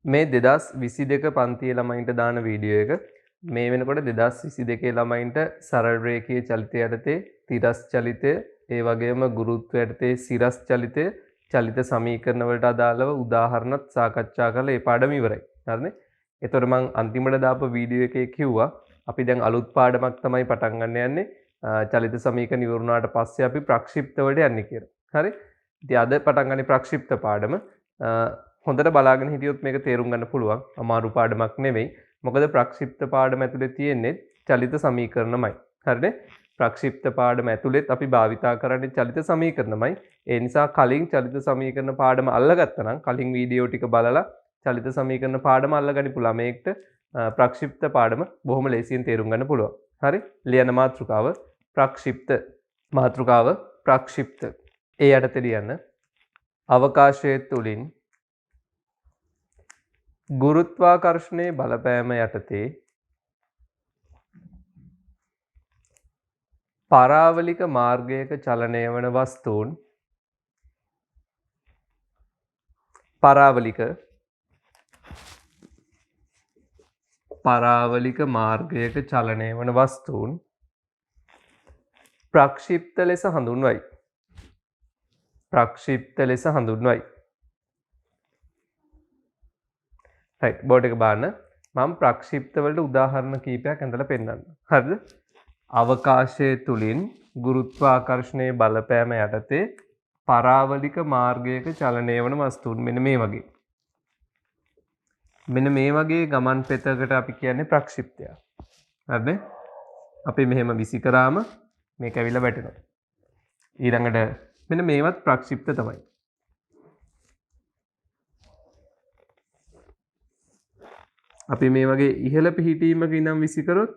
මේ 2022 පන්තියේ ළමයින්ට දාන වීඩියෝ එක මේ වෙනකොට 2022 ළමයින්ට සරල රේඛීය චලිතය යටතේ තිරස් චලිතය ඒ වගේම ගුරුත්වය යටතේ සිරස් චලිතය චලිත සමීකරණ වලට අදාළව උදාහරණත් සාකච්ඡා කරලා ඒ පාඩම ඉවරයි. හරිනේ? එතකොට මම අන්තිමට දාපු වීඩියෝ එකේ කිව්වා අපි දැන් අලුත් පාඩමක් තමයි පටන් ගන්න යන්නේ. චලිත සමීකරණ ඉවරුනාට පස්සේ අපි ප්‍රක්ෂිප්ත වලට යන්නේ කියලා. හරි? ඉතින් අද පටන් ගන්නේ ප්‍රක්ෂිප්ත පාඩම. හොඳට බලාගෙන හිටියොත් මේක තේරුම් ගන්න පුළුවන්. අමාරු පාඩමක් නෙවෙයි. මොකද ප්‍රක්ෂිප්ත පාඩම ඇතුලේ තියෙන්නේ චලිත සමීකරණමයි. හරිනේ? ප්‍රක්ෂිප්ත පාඩම ඇතුලෙත් අපි භාවිතා කරන්නේ චලිත සමීකරණමයි. ඒ නිසා කලින් චලිත සමීකරණ පාඩම අල්ලගත්තා නම් කලින් වීඩියෝ ටික බලලා චලිත සමීකරණ පාඩම අල්ලගනිපු ළමයෙක්ට ප්‍රක්ෂිප්ත පාඩම බොහොම ලේසියෙන් තේරුම් ගන්න පුළුවන්. හරි? ලියන මාතෘකාව ප්‍රක්ෂිප්ත. මාතෘකාව ප්‍රක්ෂිප්ත. ඒ යටතේ ලියන්න අවකාශය තුලින් ගුරුත්වාකර්ෂණයේ බලපෑම යටතේ පරාවලික මාර්ගයක චලනය වන වස්තුන් පරාවලික මාර්ගයක චලනය වන වස්තුන් ප්‍රක්ෂිප්ත ලෙස හඳුන්වයි. ප්‍රක්ෂිප්ත ලෙස හඳුන්වයි. right බෝඩ් එක බලන්න මම ප්‍රක්ෂිප්ත වලට උදාහරණ කීපයක් ඇඳලා පෙන්නන්නම්. හරිද? අවකාශය තුලින් ගුරුත්වාකර්ෂණයේ බලපෑම යටතේ පරාවලික මාර්ගයක චලනය වන වස්තුන් මෙන්න මේ වගේ. මෙන්න මේ වගේ ගමන් පෙතකට අපි කියන්නේ ප්‍රක්ෂිප්තය. හරිද? අපි මෙහෙම විසි කරාම මේක ඇවිල්ලා වැටෙනවා. ඊළඟට මෙන්න මේවත් ප්‍රක්ෂිප්ත තමයි. අපි මේ වගේ ඉහළ පිහිටීමක ඉඳන් විසි කරොත්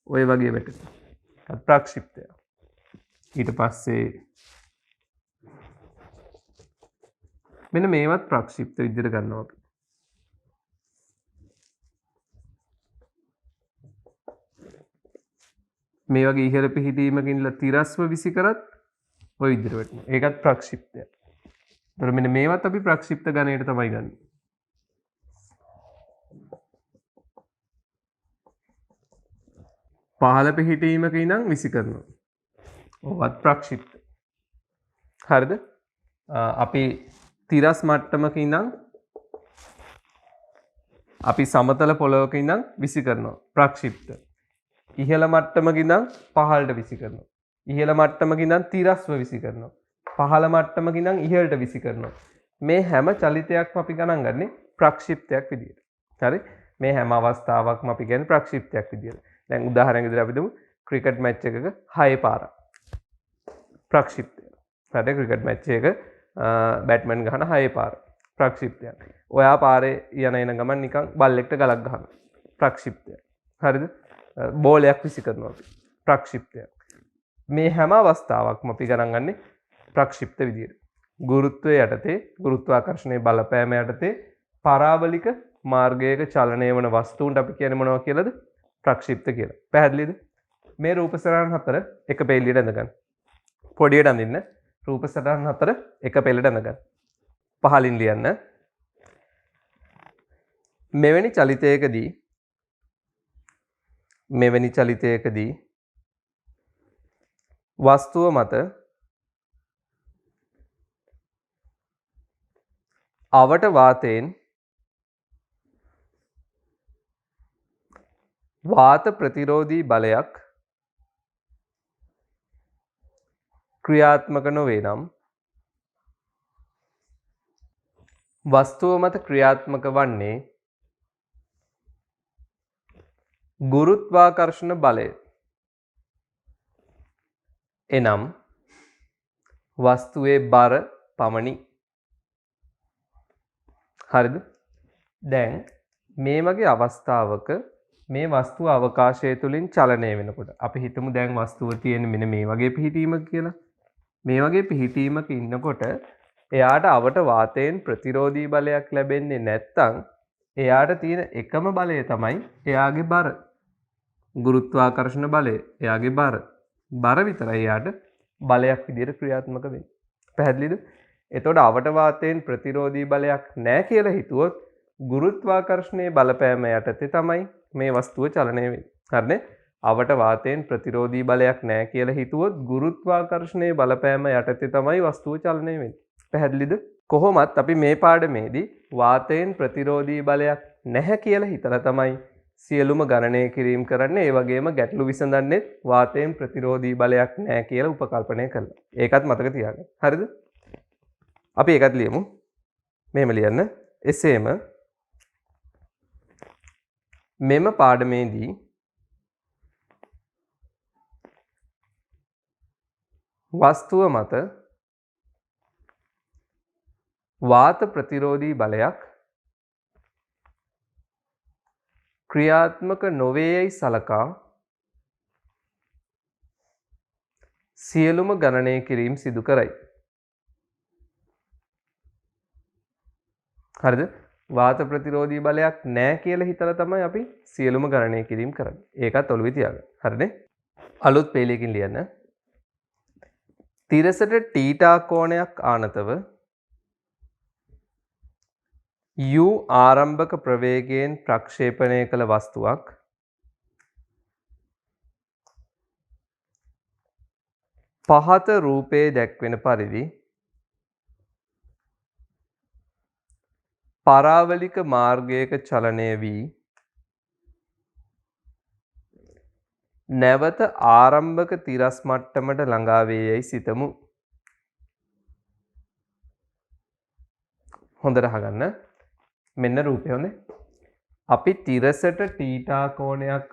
ඔය වගේ වැටෙනවා. ප්‍රක්ෂිප්තය. ඊට පස්සේ මෙන්න මේවත් ප්‍රක්ෂිප්ත විදිහට ගන්නවා අපි. මේ වගේ ඉහළ පිහිටීමක ඉඳලා තිරස්ව විසි කරත් ඔය විදිහට වැටෙනවා. ඒකත් ප්‍රක්ෂිප්තය. ඒතර මෙන්න මේවත් අපි ප්‍රක්ෂිප්ත ගණයට තමයි ගන්නේ. පහළ පිහිටීමක ඉඳන් විසි කරනවා. ඔවත් ප්‍රක්ෂිප්ත. හරිද? අපි තිරස් මට්ටමක ඉඳන් අපි සමතල පොළොවක ඉඳන් විසි කරනවා. ප්‍රක්ෂිප්ත. ඉහළ මට්ටමක ඉඳන් පහළට විසි කරනවා. ඉහළ මට්ටමක ඉඳන් තිරස්ව විසි කරනවා. පහළ මට්ටමක ඉඳන් ඉහළට විසි කරනවා. මේ හැම චලිතයක්ම අපි ගණන් ගන්නේ ප්‍රක්ෂිප්තයක් විදියට. හරි? මේ හැම අවස්ථාවක්ම අපි කියන්නේ ප්‍රක්ෂිප්තයක් විදියට. දැන් උදාහරණයක් විදිහට අපි දුමු ක්‍රිකට් මැච් එකක 6 පාරක් ප්‍රක්ෂිප්තය. හරිද? ක්‍රිකට් මැච් එකක බැට්මන් ගහන 6 පාර ප්‍රක්ෂිප්තයක්. ඔයා පාරේ යන ගමන් නිකන් බල්ලෙක්ට ගලක් ගහනවා. ප්‍රක්ෂිප්තයක්. හරිද? බෝලයක් විසි කරනවා අපි. ප්‍රක්ෂිප්තයක්. මේ හැම අවස්ථාවක්ම අපි ගණන් ගන්නේ ප්‍රක්ෂිප්ත විදියට. ගුරුත්වය යටතේ ගුරුත්වාකර්ෂණයේ බලපෑම යටතේ පරාවලික මාර්ගයක චලනය වන වස්තුන්ට අපි කියන්නේ මොනවා කියලාද? ප්‍රක්ෂිප්ත කියලා. පැහැදිලිද? මේ රූප සටහන් හතර එක පෙළෙලියට ඇඳගන්න. පොඩියට අඳින්න. රූප සටහන් හතර එක පෙළට ඇඳගන්න. පහලින් ලියන්න. මෙවැනි චලිතයකදී වස්තුව මත අවට වාතයෙන් වාත ප්‍රතිරෝධී බලයක් ක්‍රියාත්මක නොවේ නම් වස්තුව මත ක්‍රියාත්මක වන්නේ ගුරුත්වාකර්ෂණ බලය. එනම් වස්තුවේ බර පමණි. හරිද? දැන් මේ වගේ අවස්ථාවක මේ වස්තුව අවකාශය තුලින් චලනය වෙනකොට අපි හිතමු දැන් වස්තුව තියෙන්නේ මෙන්න මේ වගේ පිහිටීමක කියලා. මේ වගේ පිහිටීමක ඉන්නකොට එයාට අවට වාතයෙන් ප්‍රතිරෝධී බලයක් ලැබෙන්නේ නැත්නම් එයාට තියෙන එකම බලය තමයි එයාගේ බර. ගුරුත්වාකර්ෂණ බලය එයාගේ බර විතරයි එයාට බලයක් විදිහට ක්‍රියාත්මක වෙන්නේ. පැහැදිලිද? එතකොට අවට වාතයෙන් ප්‍රතිරෝධී බලයක් නැහැ කියලා හිතුවොත් ගුරුත්වාකර්ෂණයේ බලපෑම යටතේ තමයි මේ වස්තුව චලනය වෙන්නේ. හරිනේ? අවට වාතයෙන් ප්‍රතිරෝධී බලයක් නැහැ කියලා හිතුවොත් ගුරුත්වාකර්ෂණයේ බලපෑම යටතේ තමයි වස්තුව චලනය වෙන්නේ. පැහැදිලිද? කොහොමත් අපි මේ පාඩමේදී වාතයෙන් ප්‍රතිරෝධී බලයක් නැහැ කියලා හිතලා තමයි සියලුම ගණනය කිරීම කරන්නේ. ඒ වගේම ගැටලු විසඳන්නේ වාතයෙන් ප්‍රතිරෝධී බලයක් නැහැ කියලා උපකල්පනය කරලා. ඒකත් මතක තියාගන්න. හරිද? අපි ඒකත් ලියමු. මෙහෙම ලියන්න. එසේම මෙම පාඩමේදී වස්තුව මත වාත ප්‍රතිරෝධී බලයක් ක්‍රියාත්මක නොවේයයි සලකා සියලුම ගණනය කිරීම සිදු කරයි. හරිද? වාත ප්‍රතිරෝධී බලයක් නැහැ කියලා හිතලා තමයි අපි සියලුම ගණනය කිරීම කරන්නේ. ඒකත් ඔළුවේ තියාගන්න. හරිනේ? අලුත් පේලියකින් ලියන්න. තිරසට තීටා කෝණයක් ආනතව u ආරම්භක ප්‍රවේගයෙන් ප්‍රක්ෂේපණය කළ වස්තුවක් පහත රූපයේ දැක්වෙන පරිදි පරාවලික මාර්ගයක චලනය වී නැවත ආරම්භක තිරස් මට්ටමට ළඟා වේ යයි සිතමු. හොඳට අහගන්න. මෙන්න රූපය හොඳේ. අපි තිරසට තීටා කෝණයක්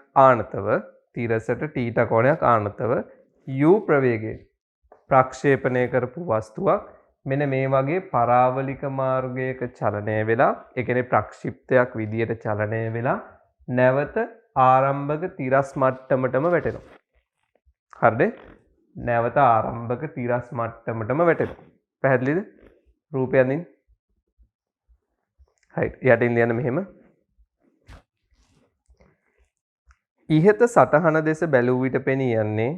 ආනතව u ප්‍රවේගයෙන් ප්‍රක්ෂේපණය කරපු වස්තුවක් මෙන්න මේ වගේ පරාවලික මාර්ගයක චලනය වෙලා, ඒ කියන්නේ ප්‍රක්ෂිප්තයක් විදියට චලනය වෙලා නැවත ආරම්භක තිරස් මට්ටමටම වැටෙනවා. හරිද? නැවත ආරම්භක තිරස් මට්ටමටම වැටෙනවා. පැහැදිලිද? රූපය අඳින්න. right. යටින් ලියන්න මෙහෙම. ඉහත සටහන දෙස බැලූ විට පෙනී යන්නේ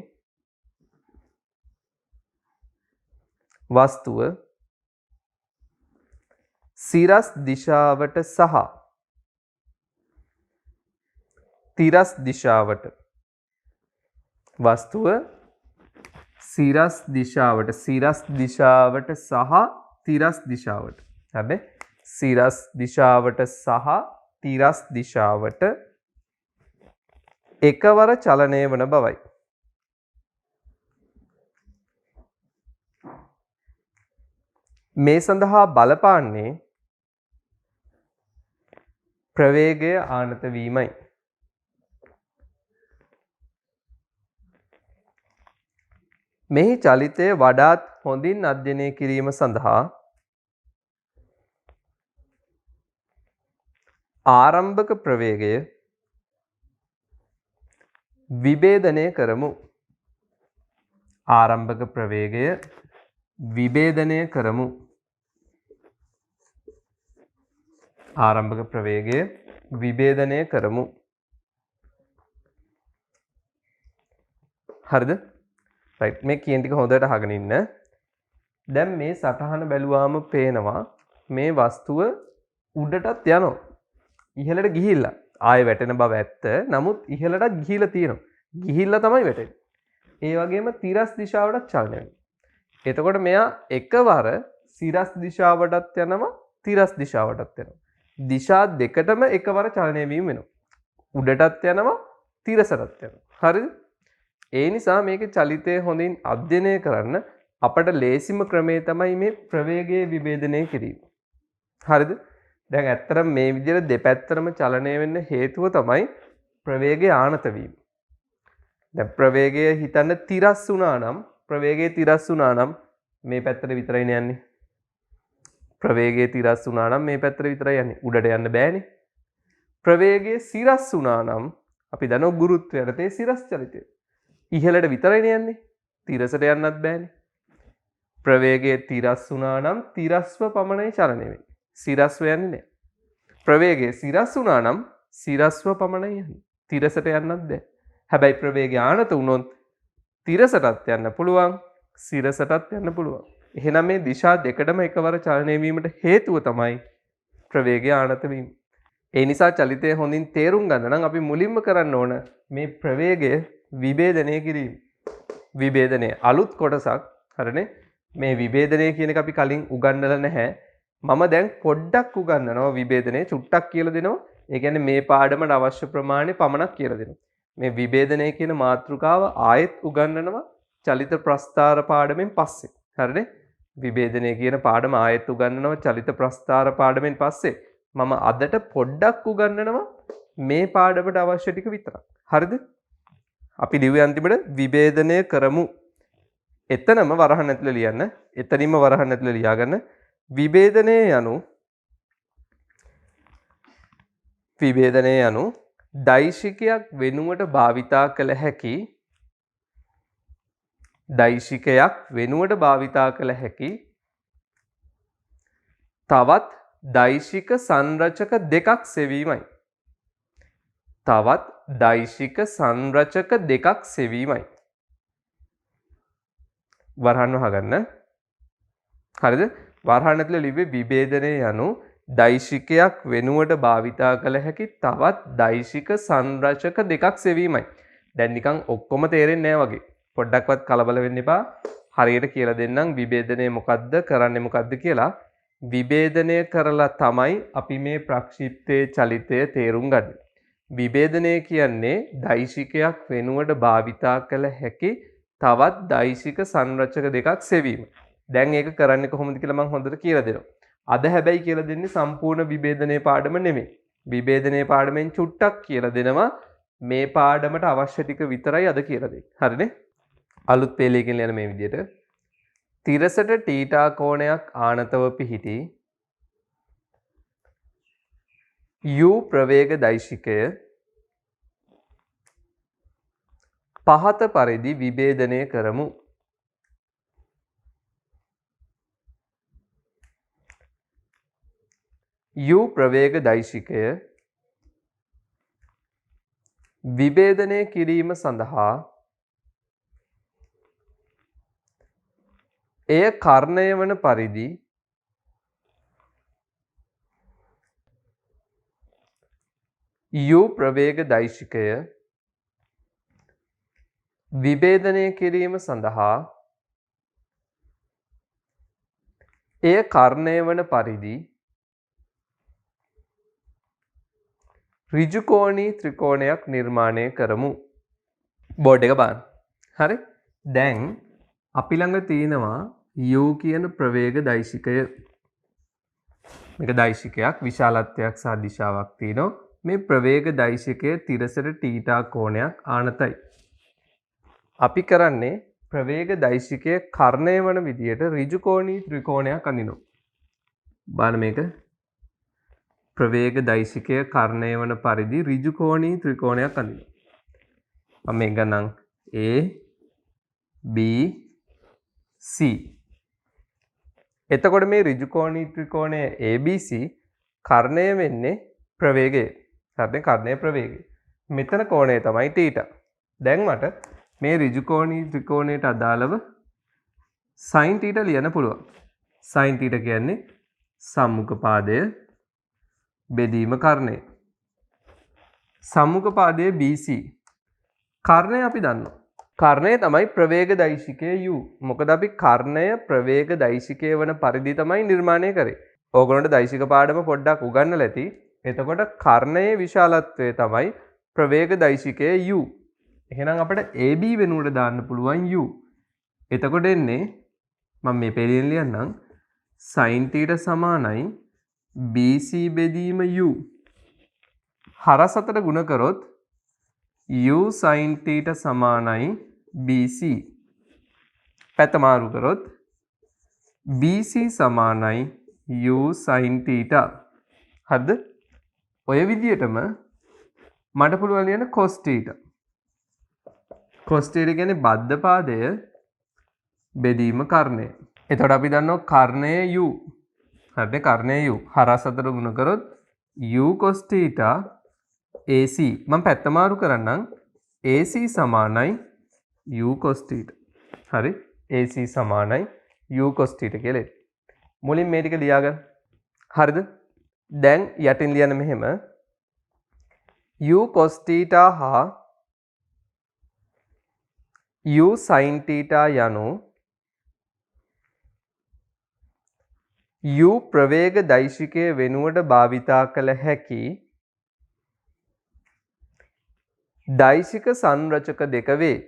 වස්තුව සිරස් දිශාවට සහ තිරස් දිශාවට සිරස් දිශාවට සහ තිරස් දිශාවට හරිද? සිරස් දිශාවට සහ තිරස් දිශාවට එකවර චලනය වන බවයි. මේ සඳහා බලපාන්නේ ප්‍රවේගය ආනත වීමයි. මෙහි චලිතය වඩාත් හොඳින් අධ්‍යයනය කිරීම සඳහා ආරම්භක ප්‍රවේගය විභේදනය කරමු. ආරම්භක ප්‍රවේගය විභේදනය කරමු. ආරම්භක ප්‍රවේගය විභේදනය කරමු. හරිද? right. මේ කියන ටික හොඳට අහගෙන ඉන්න. දැන් මේ සටහන බැලුවාම පේනවා මේ වස්තුව උඩටත් යනවා. ඉහළට ගිහිල්ලා. ආයෙ වැටෙන බව ඇත්ත. නමුත් ඉහළටත් ගිහිල්ලා තියෙනවා. ගිහිල්ලා තමයි වැටෙන්නේ. ඒ වගේම තිරස් දිශාවටත් චලනය වෙනවා. එතකොට මෙයා එකවර සිරස් දිශාවටත් යනවා, තිරස් දිශාවටත් යනවා. දිශා දෙකටම එකවර චලනය වීම වෙනවා. උඩටත් යනවා, තිරසටත් යනවා. හරිද? ඒ නිසා මේකේ චලිතය හොඳින් අධ්‍යයනය කරන්න අපට ලේසිම ක්‍රමය තමයි මේ ප්‍රවේගයේ විභේදනය කිරීම. හරිද? දැන් ඇත්තටම මේ විදිහට දෙපැත්තටම චලනය වෙන්න හේතුව තමයි ප්‍රවේගය ආනත වීම. දැන් ප්‍රවේගය හිතන්න තිරස් වුණා නම්, ප්‍රවේගයේ තිරස් වුණා නම් මේ පැත්තට විතරයිනේ යන්නේ. ප්‍රවේගයේ තිරස් වුණා නම් මේ පැත්තට විතරයි යන්නේ. උඩට යන්න බෑනේ. ප්‍රවේගයේ සිරස් වුණා නම් අපි දන්නවා ගුරුත්වය යටතේ සිරස් චලිතය. ඉහළට විතරයිනේ යන්නේ. තිරසට යන්නත් බෑනේ. ප්‍රවේගයේ තිරස් වුණා නම් තිරස්ව පමණයි චලනය වෙන්නේ. සිරස්ව යන්නේ නැහැ. ප්‍රවේගයේ සිරස් වුණා නම් සිරස්ව පමණයි යන්නේ. තිරසට යන්නත් බෑ. හැබැයි ප්‍රවේගය ආනත වුණොත් තිරසටත් යන්න පුළුවන්, සිරසටත් යන්න පුළුවන්. එහෙනම් මේ දිශා දෙකඩම එකවර චලනය වීමට හේතුව තමයි ප්‍රවේගය ආනත වීම. ඒ නිසා චලිතය හොඳින් තේරුම් ගන්න නම් අපි මුලින්ම කරන්න ඕන මේ ප්‍රවේගය විභේදනය කිරීම. විභේදනය අලුත් කොටසක්. හරිනේ? මේ විභේදනය කියන එක අපි කලින් උගන්වලා නැහැ. මම දැන් පොඩ්ඩක් උගන්වනවා විභේදනය චුට්ටක් කියලා දෙනවා. ඒ කියන්නේ මේ පාඩමට අවශ්‍ය ප්‍රමාණය පමණක් කියලා දෙනවා. මේ විභේදනය කියන මාතෘකාව ආයෙත් උගන්වනවා චලිත ප්‍රස්ථාර පාඩමෙන් පස්සේ. හරිනේ? විභේදනය කියන පාඩම ආයෙත් උගන්වනවා චලිත ප්‍රස්ථාර පාඩමෙන් පස්සේ. මම අදට පොඩ්ඩක් උගන්වනවා මේ පාඩමට අවශ්‍ය ටික විතරක්. හරිද? අපි ලිව්වේ අන්තිමට විභේදනය කරමු. එතනම වරහන් ඇතුළේ ලියන්න. එතනින්ම වරහන් ඇතුළේ ලියාගන්න. විභේදනය යනු දෛශිකයක් වෙනුවට භාවිතා කළ හැකි තවත් දෛශික සංරචක දෙකක් සෙවීමයි. වරහන් වහගන්න. හරිද? වරහන් ඇතුළේ ලිව්වේ විභේදනය යනු දෛශිකයක් වෙනුවට භාවිතා කළ හැකි තවත් දෛශික සංරචක දෙකක් සෙවීමයි. දැන් නිකන් ඔක්කොම තේරෙන්නේ නැහැ වගේ. පොඩ්ඩක්වත් කලබල වෙන්න එපා. හරියට කියලා දෙන්නම් විභේදනය මොකද්ද කරන්නේ මොකද්ද කියලා. විභේදනය කරලා තමයි අපි මේ ප්‍රක්ෂිප්තයේ චලිතය තේරුම් ගන්නේ. විභේදනය කියන්නේ දෛශිකයක් වෙනුවට භාවිතා කළ හැකි තවත් දෛශික සංරචක දෙකක් සෙවීම. දැන් ඒක කරන්නේ කොහොමද කියලා මම හොඳට කියලා දෙනවා. අද හැබැයි කියලා දෙන්නේ සම්පූර්ණ විභේදනයේ පාඩම නෙමෙයි. විභේදනයේ පාඩමෙන් චුට්ටක් කියලා දෙනවා. මේ පාඩමට අවශ්‍ය ටික විතරයි අද කියලා දෙන්නේ. හරිනේ? අලුත් පේලියකින් යන මේ විදිහට තිරසට තීටා කෝණයක් ආනතව පිහිටි u ප්‍රවේග දෛශිකය පහත පරිදි විභේදනය කරමු. u ප්‍රවේග දෛශිකය විභේදනය කිරීම සඳහා එය කර්ණය වන පරිදි u ප්‍රවේග දෛශිකය විභේදනය කිරීම සඳහා එය කර්ණය වන පරිදි ඍජුකෝණී ත්‍රිකෝණයක් නිර්මාණය කරමු. බෝඩ් එක බලන්න. හරි? දැන් අපි ළඟ තියෙනවා u කියන ප්‍රවේග දෛශිකය. මේක දෛශිකයක් විශාලත්වයක් සහ දිශාවක් තියෙනවා. මේ ප්‍රවේග දෛශිකය තිරසට තීටා කෝණයක් ආනතයි. අපි කරන්නේ ප්‍රවේග දෛශිකය කර්ණය වන විදියට ඍජුකෝණී ත්‍රිකෝණයක් අඳිනවා. බලන්න මේක ප්‍රවේග දෛශිකය කර්ණය වන පරිදි ඍජුකෝණී ත්‍රිකෝණයක් අඳිනවා. මම මේක ගන්නම් A B C. එතකොට මේ ඍජුකෝණී ත්‍රිකෝණය ABC කර්ණය වෙන්නේ ප්‍රවේගය. හරිනේ? කර්ණය ප්‍රවේගය. මෙතන කෝණය තමයි තීටා. දැන් මට මේ ඍජුකෝණී ත්‍රිකෝණයට අදාළව sin θ ලියන්න පුළුවන්. sin θ කියන්නේ සම්මුඛ පාදය බෙදීම කර්ණය. සම්මුඛ පාදයේ BC. කර්ණය අපි දන්නවා. කර්ණය තමයි ප්‍රවේග දෛශිකය u. මොකද අපි කර්ණය ප්‍රවේග දෛශිකය වන පරිදි තමයි නිර්මාණය කරේ. ඕගොල්ලන්ට දෛශික පාඩම පොඩ්ඩක් උගන්වලා ඇති. එතකොට කර්ණයේ විශාලත්වය තමයි ප්‍රවේග දෛශිකය u. එහෙනම් අපිට AB වෙනුවට දාන්න පුළුවන් u. එතකොට එන්නේ මම මේ පෙළියෙන් ලියන්නම් sin θ සමානයි BC බෙදීම u. හරස් අතර ගුණ කරොත් u sin θ සමානයි BC. පැත්ත මාරු කරොත් BC සමානයි u sin θ. හරිද? ඔය විදිහටම මට පුළුවන් ලියන්න cos θ. cos θ කියන්නේ බද්ධ පාදය බෙදීම කර්ණය. එතකොට අපි දන්නවා කර්ණය u. හරිද? කර්ණය u. හරස් අතර ගුණ කරොත් u cos θ AC. මම පැත්ත මාරු කරන්නම් AC සමානයි u cos θ. හරි? AC සමානයි u cos θ කියලා. මුලින් මේ ටික ලියාගන්න. හරිද? දැන් යටින් ලියන්න මෙහෙම u cos theta හා u sin theta යනු u ප්‍රවේග දෛශිකය වෙනුවට භාවිතා කළ හැකි දෛශික සංරචක දෙක වේ.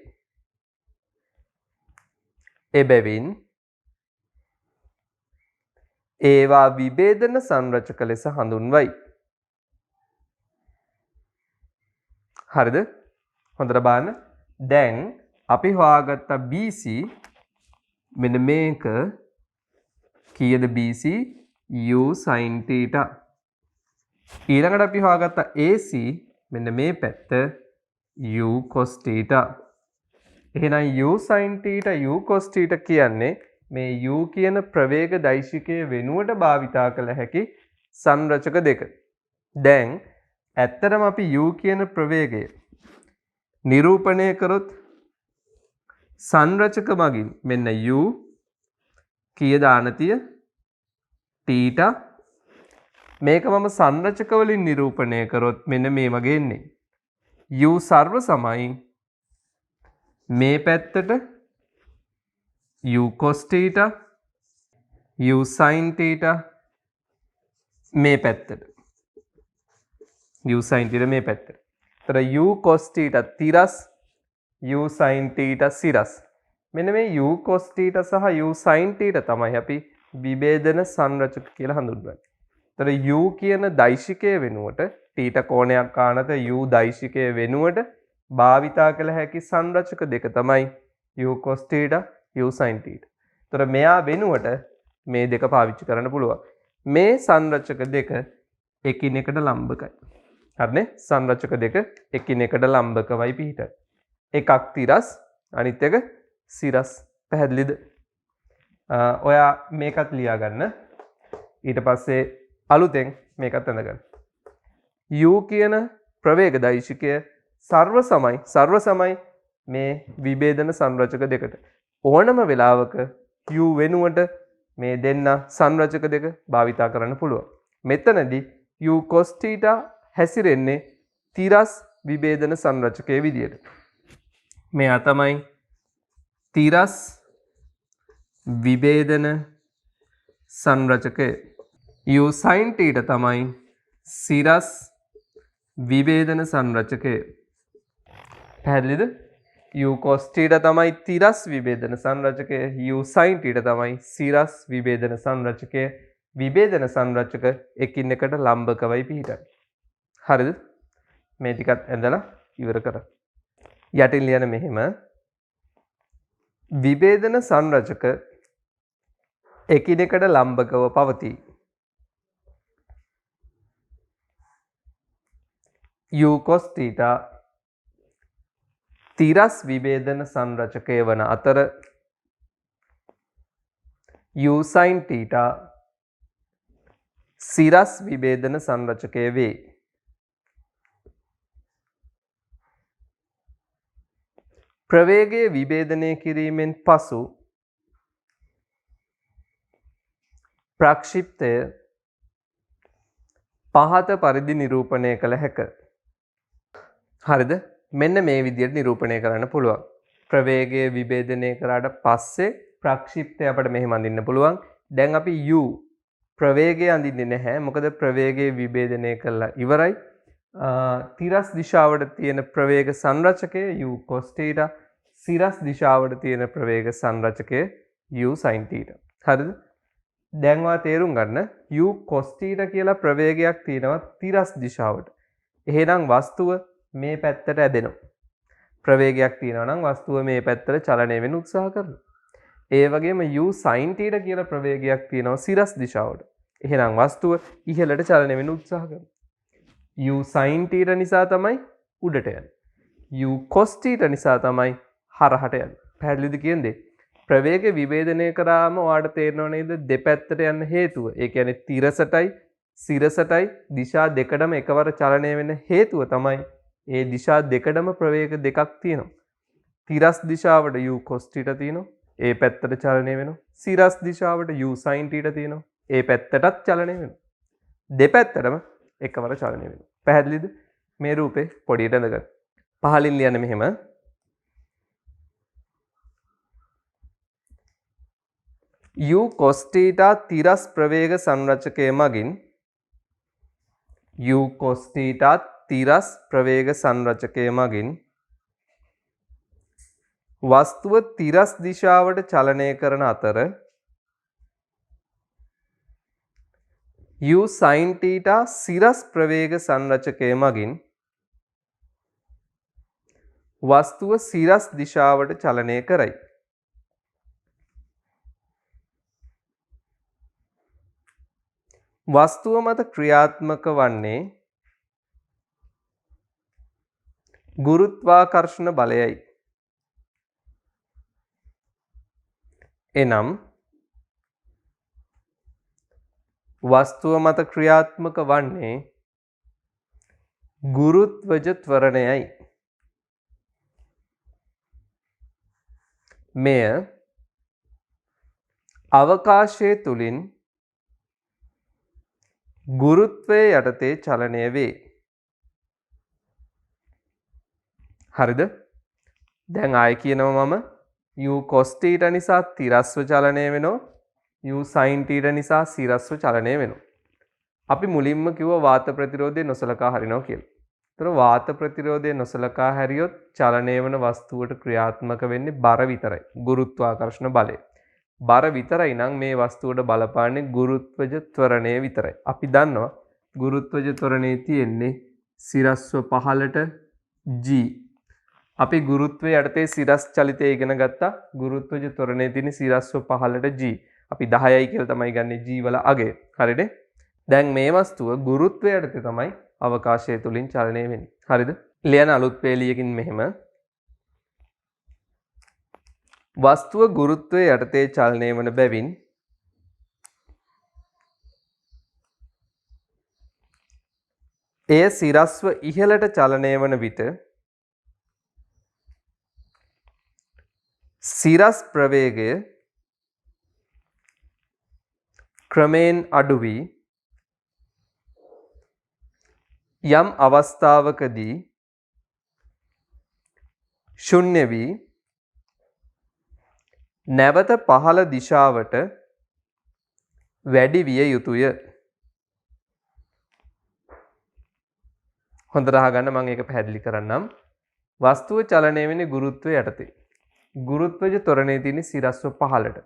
එබැවින් ඒවා විභේදන සංරචක ලෙස හඳුන්වයි. හරිද? හොඳට බලන්න. දැන් අපි හොයාගත්ත BC මෙන්න මේක කීයද BC u sin theta. ඊළඟට අපි හොයාගත්ත AC මෙන්න මේ පැත්ත u cos theta. එහෙනම් u sin theta u cos theta කියන්නේ මේ u කියන ප්‍රවේග දෛශිකයේ වෙනුවට භාවිතා කළ හැකි සංරචක දෙක. දැන් ඇත්තටම අපි u කියන ප්‍රවේගය නිරූපණය කරොත් සංරචක මගින් මෙන්න u කීයද ආනතිය theta මේක මම සංරචක වලින් නිරූපණය කරොත් මෙන්න මේ වගේ එන්නේ. u සර්ව සමයි මේ පැත්තට u cos theta u sin theta මේ පැත්තට u sin theta මේ පැත්තට. ତර u cos theta තිරස් u sin theta සිරස්. මෙන්න මේ u cos theta සහ u sin theta තමයි අපි විභේදන සංරචක කියලා හඳුන්වන්නේ. තර u කියන දෛශිකය වෙනුවට theta කෝණයක් ආනත u දෛශිකය වෙනුවට භාවිතා කළ හැකි සංරචක දෙක තමයි u cos theta u sin theta. තර මෙයා වෙනුවට මේ දෙක පාවිච්චි කරන්න පුළුවන්. මේ සංරචක දෙක එකිනෙකට ලම්බකයි. හරිනේ? සංරචක දෙක එකිනෙකට ලම්බකවයි පිහිටයි. එකක් තිරස් අනිත් එක සිරස්. පැහැදිලිද? ඔයා මේකත් ලියා ගන්න. ඊට පස්සේ අලුතෙන් මේකත් අඳගන්න. u කියන ප්‍රවේග දෛශිකය සර්ව සමයි මේ විභේදන සංරචක දෙකට. ඕනම වෙලාවක u වෙනුවට මේ දෙන්න සංරචක දෙක භාවිතා කරන්න පුළුවන්. මෙතනදී u cos theta හැසිරෙන්නේ තිරස් විභේදන සංරචකයේ විදියට. මෙයා තමයි තිරස් විභේදන සංරචකය. u sin theta තමයි සිරස් විභේදන සංරචකය. පැහැදිලිද? u cos theta තමයි තිරස් විභේදන සංරචකය. u sin theta තමයි සිරස් විභේදන සංරචකය. විභේදන සංරචක එකින් එකට ලම්බකවයි පිහිටන්නේ. හරිද? මේ ටිකත් ඇඳලා ඉවර කරා. යටින් ලියන මෙහෙම විභේදන සංරචක එකිනෙකට ලම්බකව පවතී. u cos theta තිරස් විභේදන සංරචකය වන අතර u sin theta සිරස් විභේදන සංරචකය වේ. ප්‍රවේගය විභේදනය කිරීමෙන් පසු ප්‍රක්ෂිප්තය පහත පරිදි නිරූපණය කළ හැක. හරිද? මෙන්න මේ විදිහට නිරූපණය කරන්න පුළුවන්. ප්‍රවේගය විභේදනය කරාට පස්සේ ප්‍රක්ෂිප්තය අපිට මෙහෙම අඳින්න පුළුවන්. දැන් අපි u ප්‍රවේගය අඳින්නේ නැහැ. මොකද ප්‍රවේගය විභේදනය කළා ඉවරයි. තිරස් දිශාවට තියෙන ප්‍රවේග සංරචකය u cos theta, සිරස් දිශාවට තියෙන ප්‍රවේග සංරචකය u sin theta. හරිද? දැන් ඔයා තේරුම් ගන්න u cos theta කියලා ප්‍රවේගයක් තියෙනවා තිරස් දිශාවට. එහෙනම් වස්තුව මේ පැත්තට ඇදෙනවා. ප්‍රවේගයක් තියෙනවා නම් වස්තුව මේ පැත්තට චලනය වෙන්න උත්සාහ කරනවා. ඒ වගේම u sin theta කියලා ප්‍රවේගයක් තියෙනවා සිරස් දිශාවට. එහෙනම් වස්තුව ඉහළට චලනය වෙන්න උත්සාහ කරනවා. u sin theta නිසා තමයි උඩට යන්නේ. u cos theta නිසා තමයි හරහට යන්නේ. පැහැදිලිද කියන්නේ? ප්‍රවේග විභේදනය කරාම ඔයාලට තේරෙනව නේද දෙපැත්තට යන්න හේතුව. ඒ කියන්නේ තිරසටයි සිරසටයි දිශා දෙකඩම එකවර චලනය වෙන හේතුව තමයි ඒ දිශා දෙකඩම ප්‍රවේග දෙකක් තියෙනවා. තිරස් දිශාවට u cos theta තියෙනවා. ඒ පැත්තට චලනය වෙනවා. සිරස් දිශාවට u sin theta තියෙනවා. ඒ පැත්තටත් චලනය වෙනවා. දෙපැත්තටම එකවර චලනය වෙනවා. පැහැදිලිද? මේ රූපේ පොඩියට ඇඳගන්න. පහලින් ලියන්න මෙහෙම. u cos theta තිරස් ප්‍රවේග සංරචකය මගින් u cos theta තිරස් ප්‍රවේග සංරචකය මගින් වස්තුව තිරස් දිශාවට චලනය කරන අතර u sin theta සිරස් ප්‍රවේග සංරචකය මගින් වස්තුව සිරස් දිශාවට චලනය කරයි. වස්තුව මත ක්‍රියාත්මක වන්නේ ගුරුත්වාකර්ෂණ බලයයි. එනම් වස්තුව මත ක්‍රියාත්මක වන්නේ ගුරුත්වජ ත්වරණයයි. මෙය අවකාශය තුලින් ගුරුත්වය යටතේ චලනය වේ. හරිද? දැන් ආයෙ කියනවා මම u cos theta නිසා තිරස්ව චලනය වෙනවා. u sin theta නිසා සිරස්ව චලනය වෙනවා. අපි මුලින්ම කිව්වා වාත ප්‍රතිරෝධය නොසලකා හරිනවා කියලා. ඒතර වාත ප්‍රතිරෝධය නොසලකා හැරියොත් චලනය වන වස්තුවට ක්‍රියාත්මක වෙන්නේ බර විතරයි. ගුරුත්වාකර්ෂණ බලය. බර විතරයි නම් මේ වස්තුවට බලපාන්නේ ගුරුත්වජ ත්වරණය විතරයි. අපි දන්නවා ගුරුත්වජ ත්වරණය තියෙන්නේ සිරස්ව පහළට g. අපි ගුරුත්වය යටතේ සිරස් චලිතය ඉගෙන ගත්තා. ගුරුත්වජ ත්වරණය තියෙන්නේ සිරස්ව පහළට g. අපි 10යි කියලා තමයි ගන්නෙ g වල අගය. හරිනේ? දැන් මේ වස්තුව ගුරුත්වය යටතේ තමයි අවකාශය තුලින් චලනය වෙන්නේ. හරිද? ලියන අලුත් පේලියකින් මෙහෙම වස්තුව ගුරුත්වය යටතේ චලනය වන බැවින් එය සිරස්ව ඉහළට චලනය වන විට සිරස් ප්‍රවේගය ක්‍රමයෙන් අඩු වී යම් අවස්ථාවකදී ශුන්‍ය වී නැවත පහළ දිශාවට වැඩි විය යුතුය. හොඳට අහගන්න මම ඒක පැහැදිලි කරන්නම්. වස්තුව චලනය වෙන්නේ ගුරුත්වය යටතේ. ගුරුත්වජ ත්වරණයේ තියෙන සිරස්ව පහළට.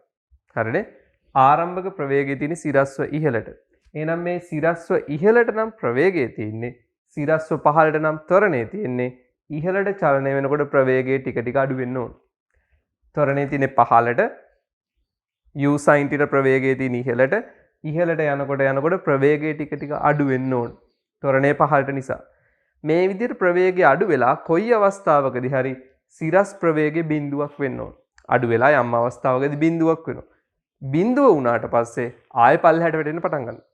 හරිනේ? ආරම්භක ප්‍රවේගයේ තියෙන සිරස්ව ඉහළට. එහෙනම් මේ සිරස්ව ඉහළට නම් ප්‍රවේගය තියෙන්නේ, සිරස්ව පහළට නම් ත්වරණය තියෙන්නේ. ඉහළට චලනය වෙනකොට ප්‍රවේගය ටික ටික අඩු වෙන්න ඕන. ත්වරණයේ තියෙන පහළට u sin theta ප්‍රවේගයේ තියෙන ඉහළට යනකොට ප්‍රවේගය ටික ටික අඩු වෙන්න ඕන. ත්වරණය පහළට නිසා. මේ විදිහට ප්‍රවේගය අඩු වෙලා කොයි අවස්ථාවකදී හරි සිරස් ප්‍රවේගයේ බිඳුවක් වෙන්න ඕන. අඩු වෙලා යම් අවස්ථාවකදී බිඳුවක් වෙනවා. බිඳුව වුණාට පස්සේ ආයෙ පල්ලෙහාට වැටෙන්න පටන් ගන්නවා.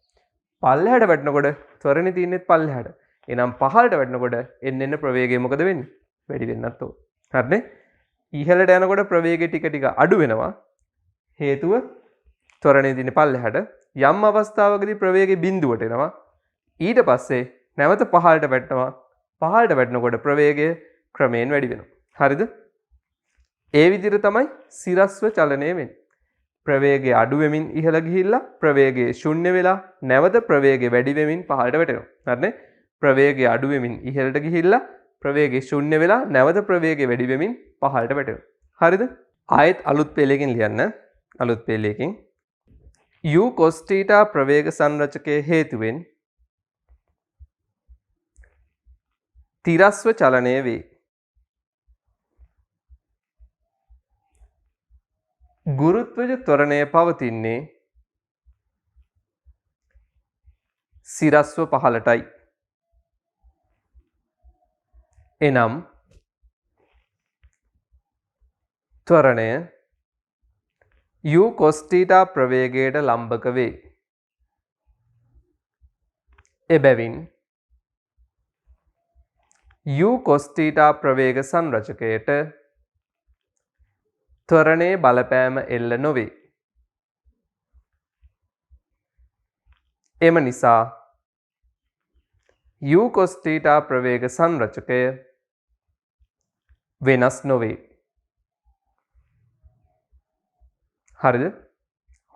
පල්ලෙහාට වැටෙනකොට ත්වරණේ තියෙන්නේ පල්ලෙහාට. එහෙනම් පහළට වැටෙනකොට එන්න ප්‍රවේගය මොකද වෙන්නේ? වැඩි වෙන්නත් ඕන. හරිනේ? ඉහළට යනකොට ප්‍රවේගය ටික ටික අඩු වෙනවා. හේතුව ත්වරණේ තියෙන්නේ පල්ලෙහාට. යම් අවස්ථාවකදී ප්‍රවේගය බිඳුවට එනවා. ඊට පස්සේ නැවත පහළට වැටෙනවා. පහළට වැටෙනකොට ප්‍රවේගය ක්‍රමයෙන් වැඩි වෙනවා. හරිද? ඒ විදිහට තමයි සිරස්ව චලනය වෙන්නේ. ප්‍රවේගය අඩු වෙමින් ඉහළ ගිහිල්ලා ප්‍රවේගය ශුන්‍ය වෙලා නැවත ප්‍රවේගය වැඩි වෙමින් පහළට වැටෙනවා. හරිනේ? ප්‍රවේගය අඩු වෙමින් ඉහළට ගිහිල්ලා ප්‍රවේගය ශුන්‍ය වෙලා නැවත ප්‍රවේගය වැඩි වෙමින් පහළට වැටෙනවා. හරිද? ආයෙත් අලුත් පෙළයකින් ලියන්න. අලුත් පෙළයකින් u cos theta ප්‍රවේග සංරචකයේ හේතුවෙන් තිරස්ව චලනය වේ. ගුරුත්වජ ත්වරණය පවතින්නේ සිරස්ව පහළටයි. එනම් ත්වරණය u cos theta ප්‍රවේගයට ලම්බක වේ. එබැවින් u cos theta ප්‍රවේග සංරචකයට ත්වරණයේ බලපෑම එල්ල නොවේ. එම නිසා u cos theta ප්‍රවේග සංරචකය වෙනස් නොවේ. හරිද?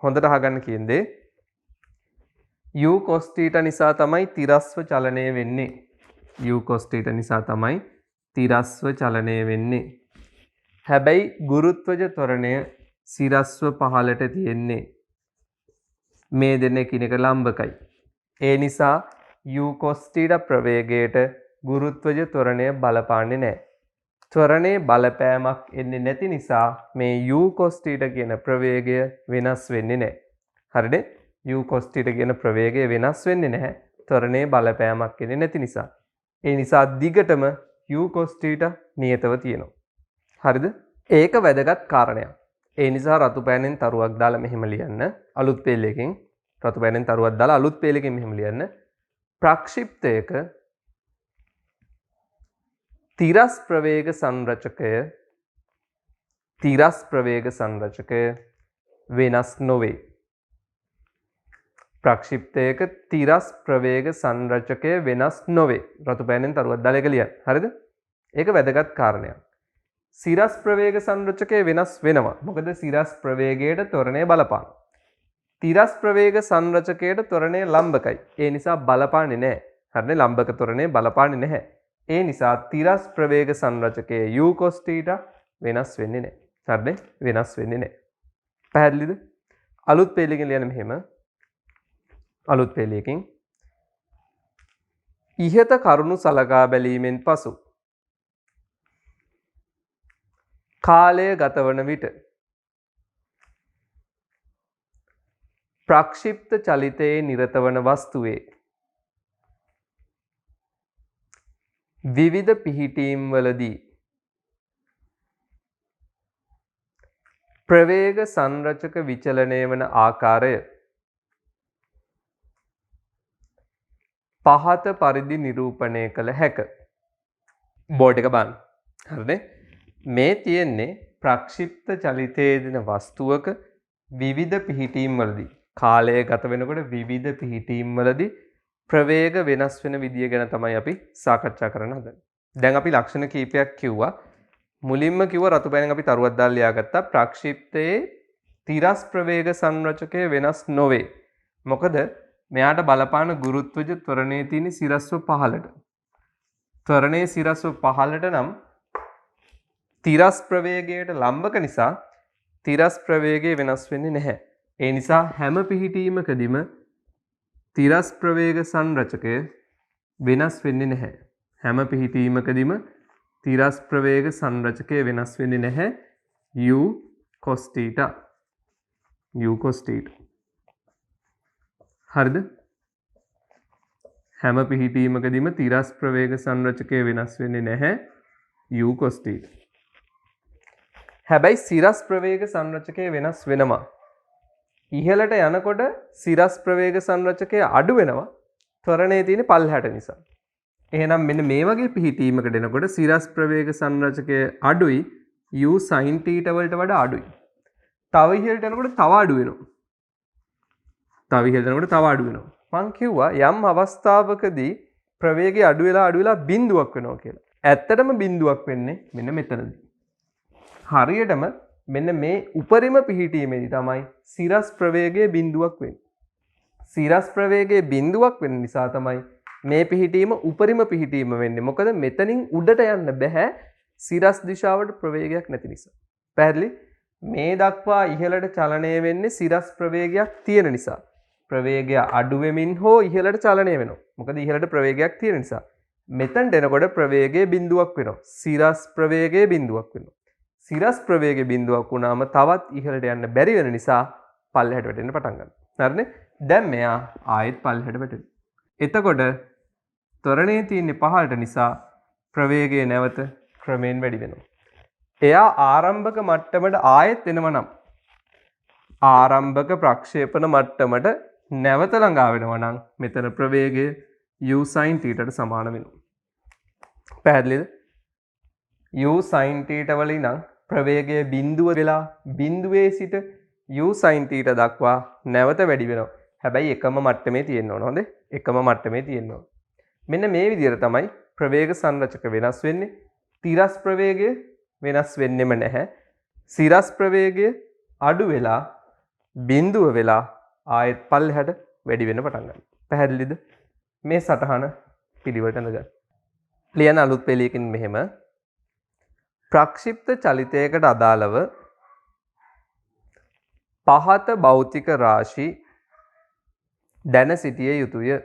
හොඳට අහගන්න කියන්නේ u cos theta නිසා තමයි තිරස්ව චලනය වෙන්නේ. u cos theta නිසා තමයි තිරස්ව චලනය වෙන්නේ. හැබැයි ගුරුත්වජ ත්වරණය සිරස්ව පහළට තියෙන්නේ. මේ දෙන්න එකිනෙක ලම්බකයි. ඒ නිසා u cos theta ප්‍රවේගයට ගුරුත්වජ ත්වරණය බලපාන්නේ නැහැ. ත්වරණයේ බලපෑමක් එන්නේ නැති නිසා මේ u cos theta කියන ප්‍රවේගය වෙනස් වෙන්නේ නැහැ. හරිද? u cos theta කියන ප්‍රවේගය වෙනස් වෙන්නේ නැහැ. ත්වරණයේ බලපෑමක් එන්නේ නැති නිසා. ඒ නිසා දිගටම u cos theta නියතව තියෙනවා. හරිද? ඒක වැදගත් කාරණයක්. ඒ නිසා රතු පෑනෙන් තරුවක් දාලා මෙහෙම ලියන්න. අලුත් පේලයකින් රතු පෑනෙන් තරුවක් දාලා අලුත් පේලයකින් මෙහෙම ලියන්න. ප්‍රක්ෂිප්තයක තිරස් ප්‍රවේග සංරචකය වෙනස් නොවේ. ප්‍රක්ෂිප්තයක තිරස් ප්‍රවේග සංරචකය වෙනස් නොවේ. රතු පෑනෙන් තරුවක් දාලා එක ලියන්න. හරිද? ඒක වැදගත් කාරණයක්. සිරස් ප්‍රවේග සංරචකය වෙනස් වෙනවා. මොකද සිරස් ප්‍රවේගයට ත්වරණය බලපාන. තිරස් ප්‍රවේග සංරචකයට ත්වරණය ලම්බකයි. ඒ නිසා බලපාන්නේ නැහැ. හරිනේ? ලම්බක ත්වරණය බලපාන්නේ නැහැ. ඒ නිසා තිරස් ප්‍රවේග සංරචකයේ u cos theta වෙනස් වෙන්නේ නැහැ. හරිනේ? වෙනස් වෙන්නේ නැහැ. පැහැදිලිද? අලුත් පේලියකින් ලියන්න මෙහෙම. අලුත් පේලියකින් ඉහත කරුණු සලකා බැලීමෙන් පසු කාලය ගතවන විට ප්‍රක්ෂිප්ත චලිතයේ නිරත වන වස්තුවේ විවිධ පිහිටීම් වලදී ප්‍රවේග සංරචක විචලනය වන ආකාරය පහත පරිදි නිරූපණය කළ හැක. බෝඩ් එක බලන්න. හරිනේ? මේ තියෙන්නේ ප්‍රක්ෂිප්ත චලිතයේ දෙන වස්තුවක විවිධ පිහිටීම් වලදී කාලය ගත වෙනකොට විවිධ පිහිටීම් වලදී ප්‍රවේග වෙනස් වෙන විදිය ගැන තමයි අපි සාකච්ඡා කරන්න හදන්නේ. දැන් අපි ලක්ෂණ කීපයක් කිව්වා. මුලින්ම කිව්ව රතු පෑනෙන් අපි තරුවක් දාලා ලියාගත්තා ප්‍රක්ෂිප්තයේ තිරස් ප්‍රවේග සංරචකය වෙනස් නොවේ. මොකද මෙයාට බලපාන ගුරුත්වජ ත්වරණයේ තියෙන සිරස්ව පහළට. ත්වරණයේ සිරස්ව පහළට නම් තිරස් ප්‍රවේගයට ලම්බක නිසා තිරස් ප්‍රවේගය වෙනස් වෙන්නේ නැහැ. ඒ නිසා හැම පිහිටීමකදීම තිරස් ප්‍රවේග සංරචකය වෙනස් වෙන්නේ නැහැ. හැම පිහිටීමකදීම තිරස් ප්‍රවේග සංරචකය වෙනස් වෙන්නේ නැහැ. u cos theta. u cos theta. හරිද? හැම පිහිටීමකදීම තිරස් ප්‍රවේග සංරචකය වෙනස් වෙන්නේ නැහැ. u cos theta. හැබැයි සිරස් ප්‍රවේග සංරචකය වෙනස් වෙනවා. ඉහළට යනකොට සිරස් ප්‍රවේග සංරචකය අඩු වෙනවා ත්වරණයේ තියෙන පල්ලහැට නිසා. එහෙනම් මෙන්න මේ වගේ පිහිටීමකට එනකොට සිරස් ප්‍රවේග සංරචකය අඩුයි u sin theta වලට වඩා අඩුයි. තව ඉහළට යනකොට තව අඩු වෙනවා. තව ඉහළට යනකොට තව අඩු වෙනවා. මං කිව්වා යම් අවස්ථාවකදී ප්‍රවේගය අඩු වෙලා බිඳුවක් වෙනවා කියලා. ඇත්තටම බිඳුවක් වෙන්නේ මෙන්න මෙතනදී. හරියටම මෙන්න මේ උපරිම පිහිටීමේදී තමයි සිරස් ප්‍රවේගයේ බිඳුවක් වෙන්නේ. සිරස් ප්‍රවේගයේ බිඳුවක් වෙන නිසා තමයි මේ පිහිටීම උපරිම පිහිටීම වෙන්නේ. මොකද මෙතනින් උඩට යන්න බෑ සිරස් දිශාවට ප්‍රවේගයක් නැති නිසා. පැහැදිලි? මේ දක්වා ඉහළට චලනය වෙන්නේ සිරස් ප්‍රවේගයක් තියෙන නිසා. ප්‍රවේගය අඩු වෙමින් හෝ ඉහළට චලනය වෙනවා. මොකද ඉහළට ප්‍රවේගයක් තියෙන නිසා. මෙතනට එනකොට ප්‍රවේගයේ බිඳුවක් වෙනවා. සිරස් ප්‍රවේගයේ බිඳුවක් වෙනවා. සිරස් ප්‍රවේගයේ බිඳුවක් වුණාම තවත් ඉහළට යන්න බැරි වෙන නිසා පල්ලෙහාට වැටෙන්න පටන් ගන්නවා. හරිනේ? දැන් මෙයා ආයෙත් පල්ලෙහාට වැටෙනවා. එතකොට ත්වරණයේ තියෙන පහළට නිසා ප්‍රවේගය නැවත ක්‍රමයෙන් වැඩි වෙනවා. එයා ආරම්භක මට්ටමට ආයෙත් එනවා නම් ආරම්භක ප්‍රක්ෂේපණ මට්ටමට නැවත ළඟා වෙනවා නම් මෙතන ප්‍රවේගය u sin theta ට සමාන වෙනවා. පැහැදිලිද? u sin theta වලින් නම් ප්‍රවේගය බිඳුව වෙලා බිඳුවේ සිට u sin theta දක්වා නැවත වැඩි වෙනවා. හැබැයි එකම මට්ටමේ තියෙන්න ඕන. හොඳේ? එකම මට්ටමේ තියෙන්න ඕන. මෙන්න මේ විදිහට තමයි ප්‍රවේග සංරචක වෙනස් වෙන්නේ. තිරස් ප්‍රවේගය වෙනස් වෙන්නෙම නැහැ. සිරස් ප්‍රවේගය අඩු වෙලා බිඳුව වෙලා ආයෙත් පල්ලෙහාට වැඩි වෙන්න පටන් ගන්නවා. පැහැදිලිද? මේ සටහන පිළිවෙලට නගන්න. ලියන අලුත් පෙළියකින් මෙහෙම ප්‍රක්ෂිප්ත චලිතයකට අදාළව පහත භෞතික රාශි දැන සිටිය යුතුය.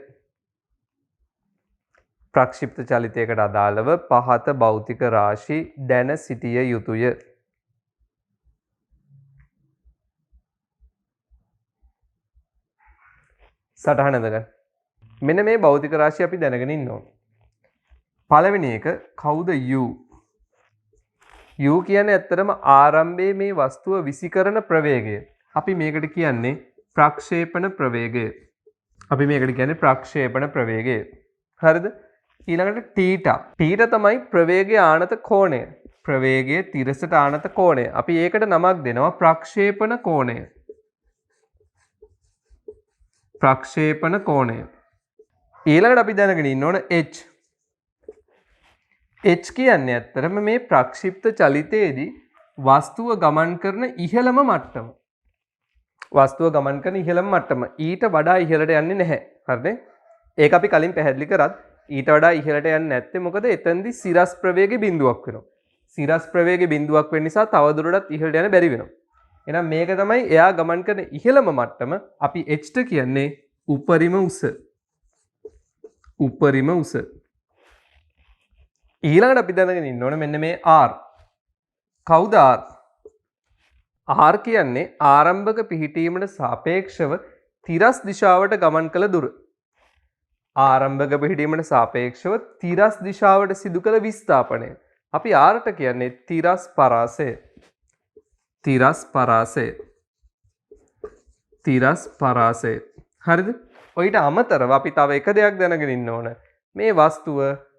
ප්‍රක්ෂිප්ත චලිතයකට අදාළව පහත භෞතික රාශි දැන සිටිය යුතුය. සටහන නගන්න. මෙන්න මේ භෞතික රාශිය අපි දැනගෙන ඉන්න ඕනේ. පළවෙනි එක කවුද U? U කියන්නේ ඇත්තටම ආරම්භයේ මේ වස්තුව විසිකරන ප්‍රවේගය. අපි මේකට කියන්නේ ප්‍රක්ෂේපණ ප්‍රවේගය. අපි මේකට කියන්නේ ප්‍රක්ෂේපණ ප්‍රවේගය. හරිද? ඊළඟට තීටා. තීටා තමයි ප්‍රවේගයේ ආනත කෝණය. ප්‍රවේගයේ තිරසට ආනත කෝණය. අපි ඒකට නමක් දෙනවා ප්‍රක්ෂේපණ කෝණය. ප්‍රක්ෂේපණ කෝණය. ඊළඟට අපි දැනගෙන ඉන්න ඕන H. H කියන්නේ ඇත්තටම මේ ප්‍රක්ෂිප්ත චලිතයේදී වස්තුව ගමන් කරන ඉහළම මට්ටම. වස්තුව ගමන් කරන ඉහළම මට්ටම. ඊට වඩා ඉහළට යන්නේ නැහැ. හරිද? ඒක අපි කලින් පැහැදිලි කරත් ඊට වඩා ඉහළට යන්නේ නැත්තේ මොකද? එතෙන්දී සිරස් ප්‍රවේගයේ බිඳුවක් වෙනවා. සිරස් ප්‍රවේගයේ බිඳුවක් වෙන නිසා තවදුරටත් ඉහළට යන්න බැරි වෙනවා. එහෙනම් මේක තමයි එයා ගමන් කරන ඉහළම මට්ටම. අපි H ට කියන්නේ උපරිම උස. උපරිම උස. ඊළඟට අපි දැනගෙන ඉන්න ඕනේ මෙන්න මේ R. කවුද R? R කියන්නේ ආරම්භක පිහිටීමට සාපේක්ෂව තිරස් දිශාවට ගමන් කළ දුර. ආරම්භක පිහිටීමට සාපේක්ෂව තිරස් දිශාවට සිදු කළ විස්ථාපනය. අපි R ට කියන්නේ තිරස් පරාසය. තිරස් පරාසය. තිරස් පරාසය. හරිද? ඔයිට අමතරව අපි තව එක දෙයක් දැනගෙන ඉන්න ඕන. මේ වස්තුව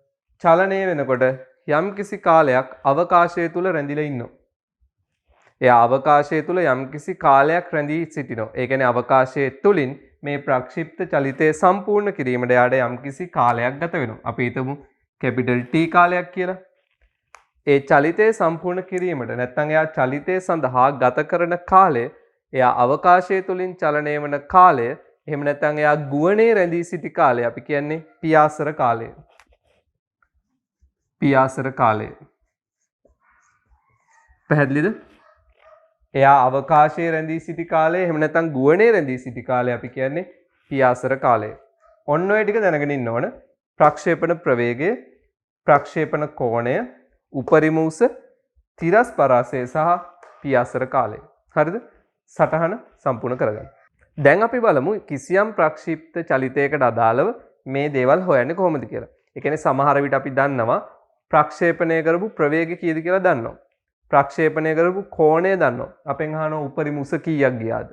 චලනය වෙනකොට යම්කිසි කාලයක් අවකාශය තුල රැඳිලා ඉන්නවා. එයා අවකාශය තුල යම්කිසි කාලයක් රැඳී සිටිනවා. ඒ කියන්නේ අවකාශයේ තුලින් මේ ප්‍රක්ෂිප්ත චලිතය සම්පූර්ණ කිරීමට යාට යම්කිසි කාලයක් ගත වෙනවා. අපි හිතමු කැපිටල් T කාලයක් කියලා. ඒ චලිතය සම්පූර්ණ කිරීමට නැත්නම් එයා චලිතය සඳහා ගත කරන කාලය, එයා අවකාශය තුලින් චලනය වන කාලය, එහෙම නැත්නම් එයා ගුවනේ රැඳී සිටි කාලය අපි කියන්නේ පියාසර කාලය. පියාසර කාලය. පැහැදිලිද? එයා අවකාශයේ රැඳී සිටි කාලය, එහෙම නැත්නම් ගුවනේ රැඳී සිටි කාලය අපි කියන්නේ පියාසර කාලය. ඔන්න ඔය ටික දැනගෙන ඉන්න ඕන. ප්‍රක්ෂේපණ ප්‍රවේගය, ප්‍රක්ෂේපණ කෝණය, උපරිම උස, තිරස් පරාසය සහ පියාසර කාලය. හරිද? සටහන සම්පූර්ණ කරගන්න. දැන් අපි බලමු කිසියම් ප්‍රක්ෂිප්ත චලිතයකට අදාළව මේ දේවල් හොයන්නේ කොහොමද කියලා. ඒ කියන්නේ සමහර විට අපි දන්නවා ප්‍රක්ෂේපණය කරපු ප්‍රවේගය කීයද කියලා දන්නවා. ප්‍රක්ෂේපණය කරපු කෝණය දන්නවා. අපෙන් අහනවා උපරිම උස කීයක් ගියාද?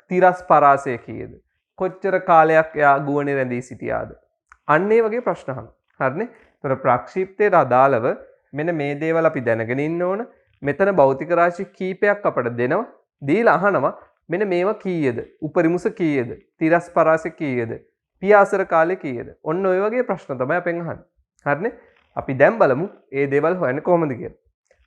තිරස් පරාසය කීයද? කොච්චර කාලයක් එයා ගුවනේ රැඳී සිටියාද? අන්න ඒ වගේ ප්‍රශ්න අහනවා. හරිනේ? ඒතර ප්‍රක්ෂිප්තයට අදාළව මෙන්න මේ දේවල් අපි දැනගෙන ඉන්න ඕන. මෙතන භෞතික රාශි කීපයක් අපට දෙනවා. දීලා අහනවා මෙන්න මේවා කීයද? උපරිම උස කීයද? තිරස් පරාසය කීයද? පියාසර කාලය කීයද? ඔන්න ඔය වගේ ප්‍රශ්න තමයි අපෙන් අහන්නේ. හරිනේ? අපි දැන් බලමු මේ දේවල් හොයන්නේ කොහොමද කියලා.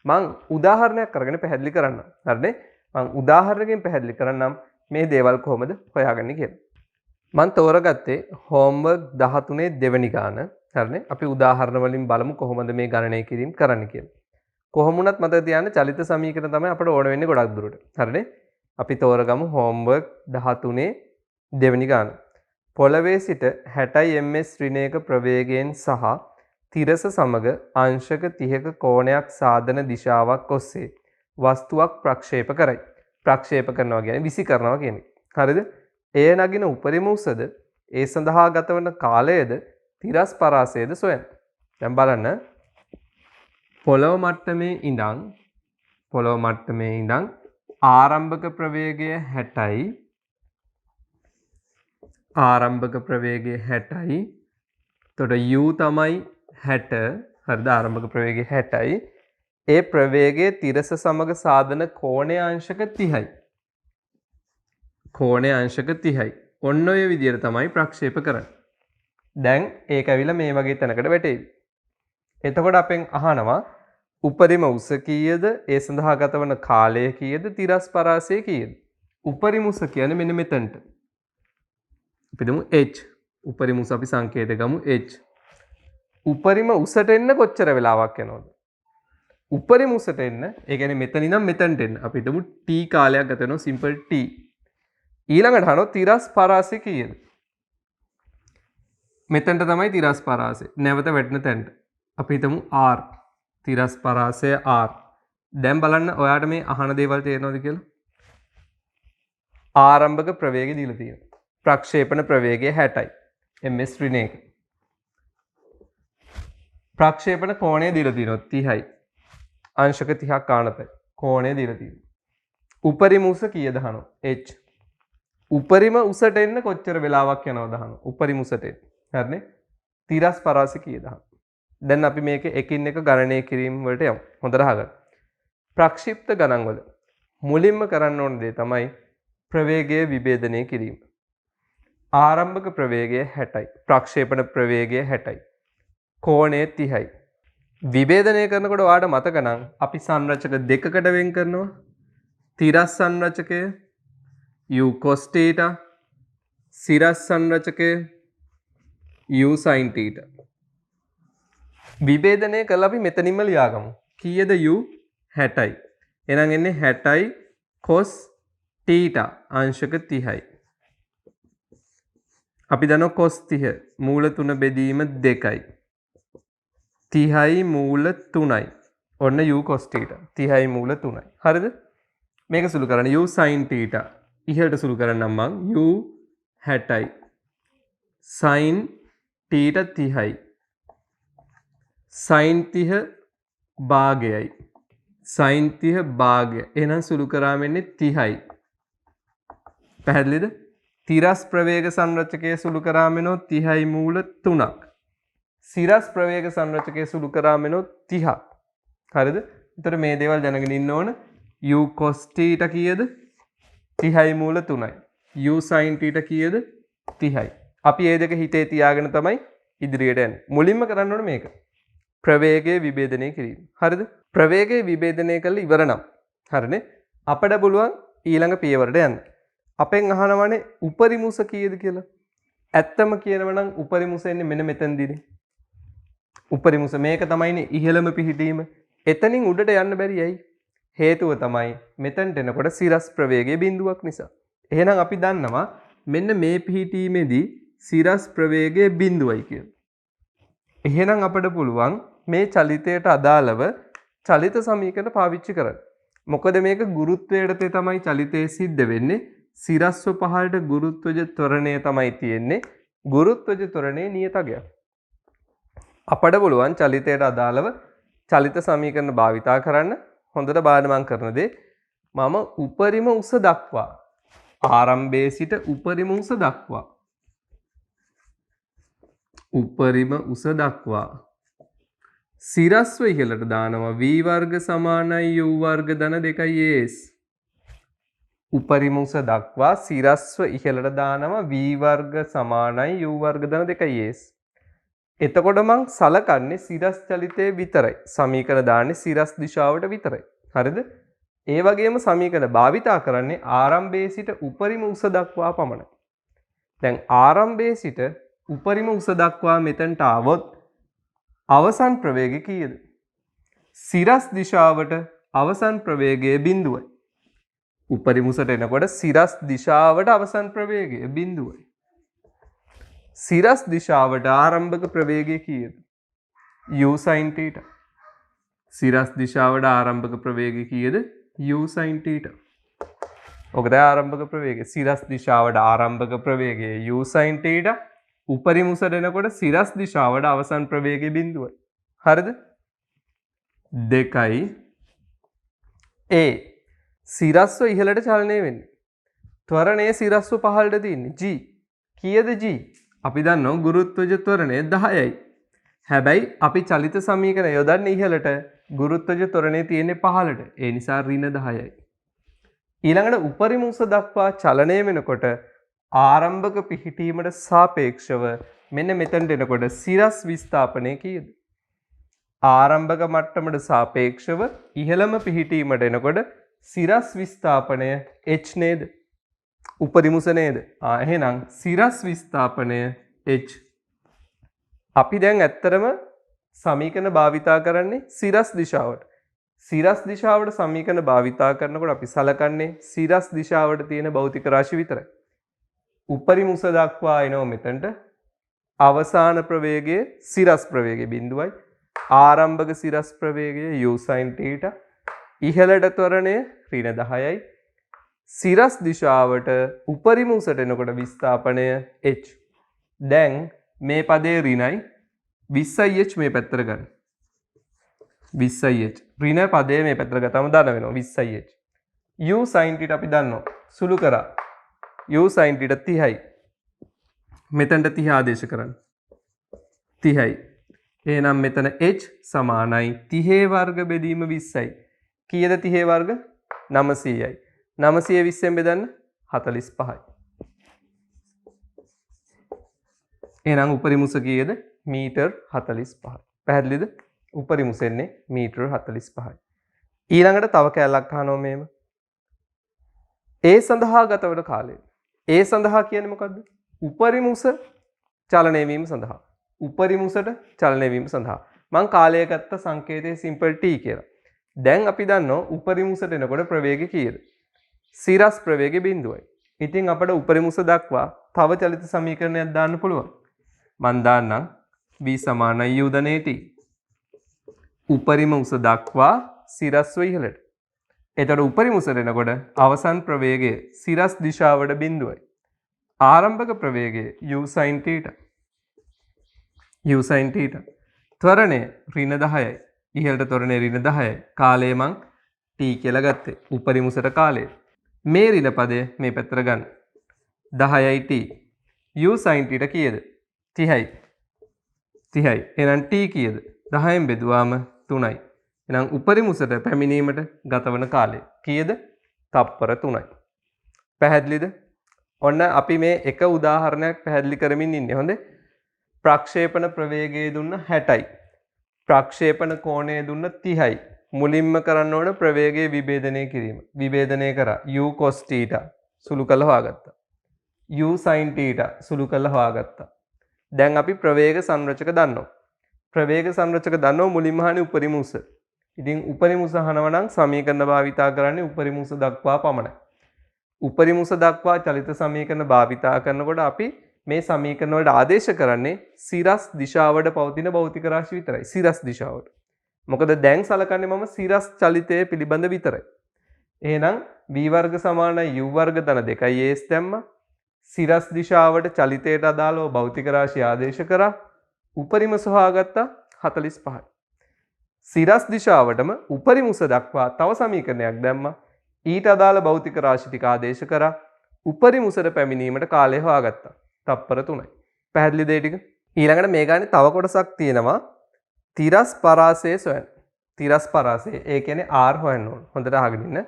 මම උදාහරණයක් අරගෙන පැහැදිලි කරන්නම්. හරිනේ? මම උදාහරණයකින් පැහැදිලි කරන්නම් මේ දේවල් කොහොමද හොයාගන්නේ කියලා. මම තෝරගත්තේ හෝම්වර්ක් 13 දෙවෙනි ගාන. හරිනේ? අපි උදාහරණ වලින් බලමු කොහොමද මේ ගණනය කිරීම කරන්න කියලා. කොහොම වුණත් මතක තියාගන්න චලිත සමීකරණ තමයි අපට ඕන වෙන්නේ ගොඩක් දුරට. හරිනේ? අපි තෝරගමු හෝම්වර්ක් 13 දෙවෙනි ගාන. පොළවේ සිට 60 ms ඍණයක ප්‍රවේගයෙන් සහ තිරස සමග අංශක 30ක කෝණයක් සාධන දිශාවක් ඔස්සේ වස්තුවක් ප්‍රක්ෂේප කරයි. ප්‍රක්ෂේප කරනවා කියන්නේ විසි කරනවා කියන්නේ. හරිද? එය නගින උපරිම උසද, ඒ සඳහා ගතවන කාලයද, තිරස් පරාසයද සොයන්න. දැන් බලන්න පොළොව මට්ටමේ ඉඳන් ආරම්භක ප්‍රවේගය 60යි. ආරම්භක ප්‍රවේගය 60යි. එතකොට u තමයි 60. හරිද? ආරම්භක ප්‍රවේගය 60යි. ඒ ප්‍රවේගයේ තිරස සමග සාධන කෝණය අංශක 30යි. කෝණය අංශක 30යි. ඔන්න ඔය විදිහට තමයි ප්‍රක්ෂේප කරන්නේ. දැන් ඒක ඇවිල්ලා මේ වගේ තැනකට වැටේවි. එතකොට අපෙන් අහනවා උපරිම උස කීයද? ඒ සඳහා ගතවන කාලය කීයද? තිරස් පරාසය කීයද? උපරිම උස කියන්නේ මෙන්න මෙතනට. අපි දමු h. උපරිම උස අපි සංකේත ගමු h. උපරිම උසට එන්න කොච්චර වෙලාවක් යනවද? උපරිම උසට එන්න, ඒ කියන්නේ මෙතන ඉඳන් මෙතනට එන්න. අපි හිතමු t කාලයක් ගත වෙනවා සිම්පල් t. ඊළඟට අහනවා තිරස් පරාසය කීයද? මෙතනට තමයි තිරස් පරාසය. නැවත වැටෙන තැනට. අපි හිතමු r. තිරස් පරාසය r. දැන් බලන්න ඔයාට මේ අහන දේවල් තේරෙනවද කියලා? ආරම්භක ප්‍රවේගය දීලා තියෙනවා. ප්‍රක්ෂේපණ ප්‍රවේගය 60යි. ms ඍණ 1. ප්‍රක්ෂේපණ කෝණය දීලා තියෙනවා 30යි. අංශක 30ක් ආනතයි. කෝණය දීලා තියෙනවා. උපරිම උස කීයද අහනවා? h. උපරිම උසට එන්න කොච්චර වෙලාවක් යනවද අහනවා? උපරිම උසට එන්න. හරිනේ? තිරස් පරාසය කීයද අහනවා? දැන් අපි මේක එකින් එක ගණනය කිරීම වලට යමු. හොඳට අහගන්න. ප්‍රක්ෂිප්ත ගණන් වල මුලින්ම කරන්න ඕන දේ තමයි ප්‍රවේගය විභේදනය කිරීම. ආරම්භක ප්‍රවේගය 60යි. ප්‍රක්ෂේපණ ප්‍රවේගය 60යි. කෝණය 30යි. විභේදනය කරනකොට ඔයාලට මතක නම් අපි සංරචක දෙකකට වෙන් කරනවා. තිරස් සංරචකය u cos theta, සිරස් සංරචකය u sin theta. විභේදනය කළා අපි මෙතනින්ම ලියාගමු. කීයද u? 60යි. එහෙනම් එන්නේ 60යි cos theta අංශක 30යි. අපි දන්නවා cos 30 මූල 3 බෙදීම 2යි. 30යි මූල 3යි. ඔන්න u cos theta. 30යි මූල 3යි. හරිද? මේක සුළු කරන්න u sin theta. ඉහළට සුළු කරන්නම් මං u 60යි. sin theta 30යි. sin 30 භාගයයි. sin 30 භාගය. එහෙනම් සුළු කරාම එන්නේ 30යි. පැහැදිලිද? තිරස් ප්‍රවේග සංරචකයේ සුළු කරාම එනවා 30යි මූල 3ක්. සිරස් ප්‍රවේග සංරචකයේ සුළු කරාම එනවා 30ක්. හරිද? එතකොට මේ දේවල් දැනගෙන ඉන්න ඕන. u cos theta කීයද? 30යි මූල 3යි. u sin theta කීයද? 30යි. අපි මේ දෙක හිතේ තියාගෙන තමයි ඉදිරියට යන්නේ. මුලින්ම කරන්න ඕනේ මේක. ප්‍රවේගයේ විභේදනය කිරීම. හරිද? ප්‍රවේගයේ විභේදනය කළ ඉවර නම්. හරිනේ? අපිට පුළුවන් ඊළඟ පියවරට යන්න. අපෙන් අහනවනේ උපරිම උස කීයද කියලා. ඇත්තම කියනවා නම් උපරිම උස එන්නේ මෙන්න මෙතනදීනේ. උපරිම උස මේක තමයිනේ ඉහළම පිහිටීම. එතනින් උඩට යන්න බැරි ඇයි? හේතුව තමයි මෙතනට එනකොට සිරස් ප්‍රවේගයේ බිඳුවක් නිසා. එහෙනම් අපි දන්නවා මෙන්න මේ පිහිටීමේදී සිරස් ප්‍රවේගයේ බිඳුවයි කියලා. එහෙනම් අපිට පුළුවන් මේ චලිතයට අදාළව චලිත සමීකරණ පාවිච්චි කරන්න. මොකද මේක ගුරුත්වයට තමයි චලිතයේ සිද්ධ වෙන්නේ. සිරස්ව පහළට ගුරුත්වජ ත්වරණය තමයි තියෙන්නේ. ගුරුත්වජ ත්වරණයේ නියතගයක්. අපට පුළුවන් චලිතයට අදාළව චලිත සමීකරණ භාවිතා කරන්න. හොඳට බලන්න මම කරන දේ මම උපරිම උස දක්වා ආරම්භයේ සිට උපරිම උස දක්වා සිරස්ව ඉහළට දානවා v වර්ග සමානයි u වර්ග ධන 2as. උපරිම උස දක්වා සිරස්ව ඉහළට දානවා v වර්ග සමානයි u වර්ග ධන 2as. එතකොට මං සලකන්නේ සිරස් චලිතයේ විතරයි. සමීකරණ දාන්නේ සිරස් දිශාවට විතරයි. හරිද? ඒ වගේම සමීකරණ භාවිතා කරන්නේ ආරම්භයේ සිට උපරිම උස දක්වා පමණයි. දැන් ආරම්භයේ සිට උපරිම උස දක්වා මෙතනට આવොත් අවසන් ප්‍රවේගය කීයද? සිරස් දිශාවට අවසන් ප්‍රවේගය බිඳුවයි. උපරිම උසට එනකොට සිරස් දිශාවට අවසන් ප්‍රවේගය බිඳුවයි. සිරස් දිශාවට ආරම්භක ප්‍රවේගය කීයද? u sin theta. සිරස් දිශාවට ආරම්භක ප්‍රවේගය කීයද? u sin theta. ඔක තමයි ආරම්භක ප්‍රවේගය. සිරස් දිශාවට ආරම්භක ප්‍රවේගය u sin theta. උපරිම උසට එනකොට සිරස් දිශාවට අවසන් ප්‍රවේගය බිඳුවයි. හරිද? 2යි a සිරස්ව ඉහළට චලනය වෙන්නේ. ත්වරණය සිරස්ව පහළට තියෙන්නේ g. කීයද g? අපි දන්නවා ගුරුත්වජ ත්වරණය 10යි. හැබැයි අපි චලිත සමීකරණ යොදන්නේ ඉහළට. ගුරුත්වජ ත්වරණය තියෙන්නේ පහළට. ඒ නිසා ඍණ 10යි. ඊළඟට උපරිම උස දක්වා චලනය වෙනකොට ආරම්භක පිහිටීමට සාපේක්ෂව මෙන්න මෙතනට එනකොට සිරස් විස්ථාපනය කීයද? ආරම්භක මට්ටමට සාපේක්ෂව ඉහළම පිහිටීමට එනකොට සිරස් විස්ථාපනය h නේද? උපරිමුස නේද? එහෙනම් සිරස් විස්ථාපනය h. අපි දැන් ඇත්තරම සමීකරණ භාවිතා කරන්නේ සිරස් දිශාවට. සිරස් දිශාවට සමීකරණ භාවිතා කරනකොට අපි සලකන්නේ සිරස් දිශාවට තියෙන භෞතික රාශි විතරයි. උපරිමුස දක්වා එනවා මෙතනට. අවසාන ප්‍රවේගයේ සිරස් ප්‍රවේගයේ බිඳුවයි. ආරම්භක සිරස් ප්‍රවේගය u sin θ. ඉහළට ත්වරණය ඍණ 10යි. සිරස් දිශාවට උපරිමුසට එනකොට විස්ථාපනය h. දැන් මේ පදේ ඍණයි 20h මේ පැත්තට ගන්න. 20h ඍණ පදේ මේ පැත්තට ගත්තම දන වෙනවා 20h. u sin θ අපි දන්නවා. සුළු කරා. u sin θ 30යි. මෙතනට 30 ආදේශ කරන්න. 30යි. එහෙනම් මෙතන h සමානයි 30 වර්ග බෙදීම 20යි. කීයද 30 වර්ග? 900යි. 920 ෙන් බෙදන්න 45යි. එහෙනම් උපරිමුස කීයද? මීටර් 45යි. පැහැදිලිද? උපරිමුස එන්නේ මීටර් 45යි. ඊළඟට තව කැලලක් අහනවා මේම. ඒ සඳහා ගතවන කාලය. ඒ සඳහා කියන්නේ මොකද්ද? උපරිමුස චලනය වීම සඳහා. උපරිමුසට චලනය වීම සඳහා. මං කාලය ගත්ත සංකේතය සිම්පල් t කියලා. දැන් අපි දන්නවා උපරිමුසට එනකොට ප්‍රවේගය කීයද? සිරස් ප්‍රවේගය බිඳුවයි. ඉතින් අපිට උපරිමුස දක්වා තව චලිත සමීකරණයක් දාන්න පුළුවන්. මන් දාන්නම් v සමානයි u ධන t. උපරිම උස දක්වා සිරස්ව ඉහළට. එතකොට උපරිමුසට එනකොට අවසන් ප්‍රවේගය සිරස් දිශාවට බිඳුවයි. ආරම්භක ප්‍රවේගය u sin θ. u sin θ. ත්වරණය ඍණ 10යි. ඉහළට ත්වරණය ඍණ 10යි. කාලය මං t කියලා ගත්තේ. උපරිමුසට කාලය. මේ ඍණ පදය මේ පැත්තට ගන්න. 10යි t. u sin θ කීයද? 30යි. 30යි. එහෙනම් t කීයද? 10න් බෙදුවාම 3යි. එහෙනම් උපරිමුසට පැමිණීමට ගතවන කාලය කීයද? තප්පර 3යි. පැහැදිලිද? ඔන්න අපි මේ එක උදාහරණයක් පැහැදිලි කරමින් ඉන්නේ. හොඳේ. ප්‍රක්ෂේපණ ප්‍රවේගය දුන්න 60යි. ප්‍රක්ෂේපණ කෝණය දුන්න 30යි. මුලින්ම කරන්න ඕන ප්‍රවේගයේ විභේදනය කිරීම. විභේදනය කරා u cos θ සුළු කළා හොයාගත්තා. u sin θ සුළු කළා හොයාගත්තා. දැන් අපි ප්‍රවේග සංරචක දන්නවා. ප්‍රවේග සංරචක දන්නවා මුලින්ම අහන්නේ උපරිමුස. ඉතින් උපරිමුස අහනවා නම් සමීකරණ භාවිතා කරන්නේ උපරිමුස දක්වා පමණයි. උපරිමුස දක්වා චලිත සමීකරණ භාවිතා කරනකොට අපි මේ සමීකරණ වලට ආදේශ කරන්නේ සිරස් දිශාවට පවතින භෞතික රාශි විතරයි. සිරස් දිශාවට. මොකද දැන් සලකන්නේ මම සිරස් චලිතය පිළිබඳ විතරයි. එහෙනම් v වර්ග සමානයි u වර්ග ධන 2 as දැම්මා. සිරස් දිශාවට චලිතයට අදාළව භෞතික රාශි ආදේශ කරා. උපරිමස හොයාගත්තා 45යි. සිරස් දිශාවටම උපරිමුස දක්වා තව සමීකරණයක් දැම්මා. ඊට අදාළ භෞතික රාශි ටික ආදේශ කරා. උපරිමුසට පැමිණීමට කාලය හොයාගත්තා. තප්පර 3යි. පැහැදිලිද ඒ ටික? ඊළඟට මේ ගානේ තව කොටසක් තියෙනවා. තිරස් පරාසය සොයන්න. තිරස් පරාසය ඒ කියන්නේ r හොයන්න ඕන. හොඳට අහගෙන ඉන්න.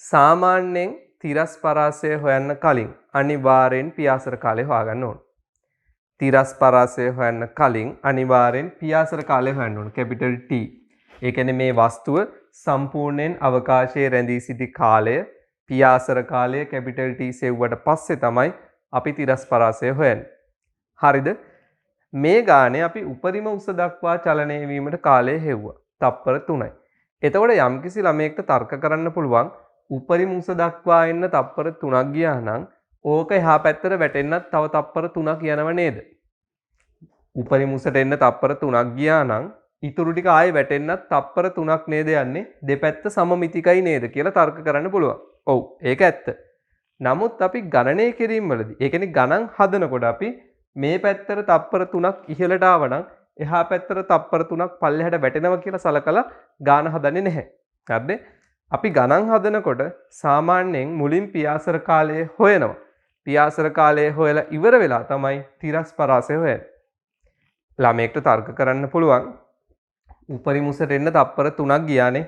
සාමාන්‍යයෙන් තිරස් පරාසය හොයන්න කලින් අනිවාර්යෙන් පියාසර කාලය හොයාගන්න ඕන. තිරස් පරාසය හොයන්න කලින් අනිවාර්යෙන් පියාසර කාලය හොයන්න ඕන. Capital T. ඒ කියන්නේ මේ වස්තුව සම්පූර්ණයෙන් අවකාශයේ රැඳී සිටි කාලය පියාසර කාලය කැපිටල් T සෙව්වට පස්සේ තමයි අපි තිරස් පරාසය හොයන්නේ. හරිද? මේ ගානේ අපි උපරිම උස දක්වා චලනය වීමට කාලය හෙව්වා. තප්පර 3යි. එතකොට යම්කිසි ළමයෙක්ට තර්ක කරන්න පුළුවන් උපරිම උස දක්වා එන්න තප්පර 3ක් ගියා නම් ඕක එහා පැත්තට වැටෙන්නත් තව තප්පර 3ක් යනව නේද? උපරිම උසට එන්න තප්පර 3ක් ගියා නම් ඉතුරු ටික ආයෙ වැටෙන්නත් තප්පර 3ක් නේද යන්නේ? දෙපැත්ත සමමිතිකයි නේද කියලා තර්ක කරන්න පුළුවන්. ඔව් ඒක ඇත්ත. නමුත් අපි ගණනය කිරීම වලදී ඒ කියන්නේ ගණන් හදනකොට අපි මේ පැත්තට තප්පර 3ක් ඉහළට ආවනම් එහා පැත්තට තප්පර 3ක් පල්ලෙහාට වැටෙනවා කියලා සලකලා ගාන හදන්නේ නැහැ. හරිද? අපි ගණන් හදනකොට සාමාන්‍යයෙන් මුලින් පියාසර කාලය හොයනවා. පියාසර කාලය හොයලා ඉවර වෙලා තමයි තිරස් පරාසය හොයන්නේ. ළමයෙක්ට තර්ක කරන්න පුළුවන් උපරිමුසට එන්න තප්පර 3ක් ගියානේ.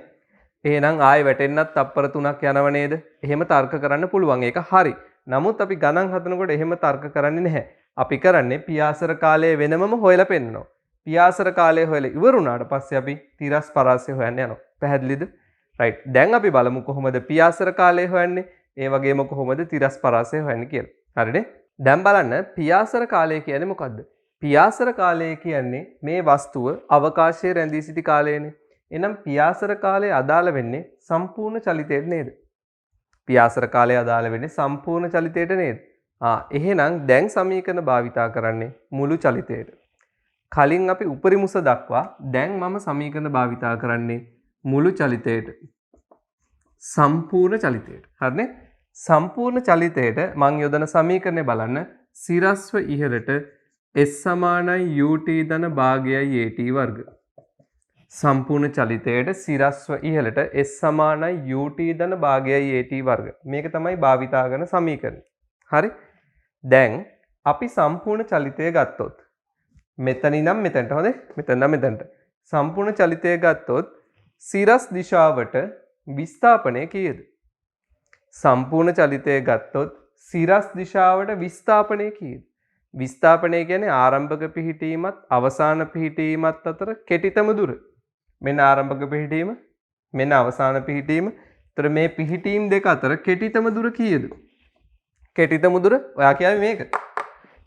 එහෙනම් ආයෙ වැටෙන්නත් තප්පර 3ක් යනව නේද? එහෙම තර්ක කරන්න පුළුවන්. ඒක හරි. නමුත් අපි ගණන් හදනකොට එහෙම තර්ක කරන්නේ නැහැ. අපි කරන්නේ පියාසර කාලය වෙනමම හොයලා පෙන්නනවා. පියාසර කාලය හොයලා ඉවරුණාට පස්සේ අපි තිරස් පරාසය හොයන්න යනවා. පැහැදිලිද? රයිට්. දැන් අපි බලමු කොහොමද පියාසර කාලය හොයන්නේ? ඒ වගේම කොහොමද තිරස් පරාසය හොයන්නේ කියලා. හරිනේ? දැන් බලන්න පියාසර කාලය කියන්නේ මොකද්ද? පියාසර කාලය කියන්නේ මේ වස්තුව අවකාශයේ රැඳී සිටි කාලයනේ. එහෙනම් පියාසර කාලය අදාළ වෙන්නේ සම්පූර්ණ චලිතයට නේද? පියාසර කාලය අදාළ වෙන්නේ සම්පූර්ණ චලිතයට නේද? එහෙනම් දැන් සමීකරණ භාවිතා කරන්නේ මුළු චලිතයට. කලින් අපි උපරිමුස දක්වා දැන් මම සමීකරණ භාවිතා කරන්නේ මුළු චලිතයට. සම්පූර්ණ චලිතයට. හරිනේ? සම්පූර්ණ චලිතයට මම යොදන සමීකරණය බලන්න. සිරස්ව ඉහළට S සමානයි UT ධන භාගයයි AT වර්ග. සම්පූර්ණ චලිතයට සිරස්ව ඉහළට S සමානයි UT ධන භාගයයි AT වර්ග. මේක තමයි භාවිතා කරන සමීකරණය. හරි? දැන් අපි සම්පූර්ණ චලිතය ගත්තොත් මෙතන ඉඳන් මෙතනට හොඳේ මෙතන ඉඳන් මෙතනට සම්පූර්ණ චලිතය ගත්තොත් සිරස් දිශාවට විස්ථාපනය කීයද? සම්පූර්ණ චලිතය ගත්තොත් සිරස් දිශාවට විස්ථාපනය කීයද? විස්ථාපනය කියන්නේ ආරම්භක පිහිටීමත් අවසාන පිහිටීමත් අතර කෙටිතම දුර. මෙන්න ආරම්භක පිහිටීම මෙන්න අවසාන පිහිටීම. ඒතර මේ පිහිටීම් දෙක අතර කෙටිතම දුර කීයද? කෙටිතම දුර ඔයා කියන්නේ මේක.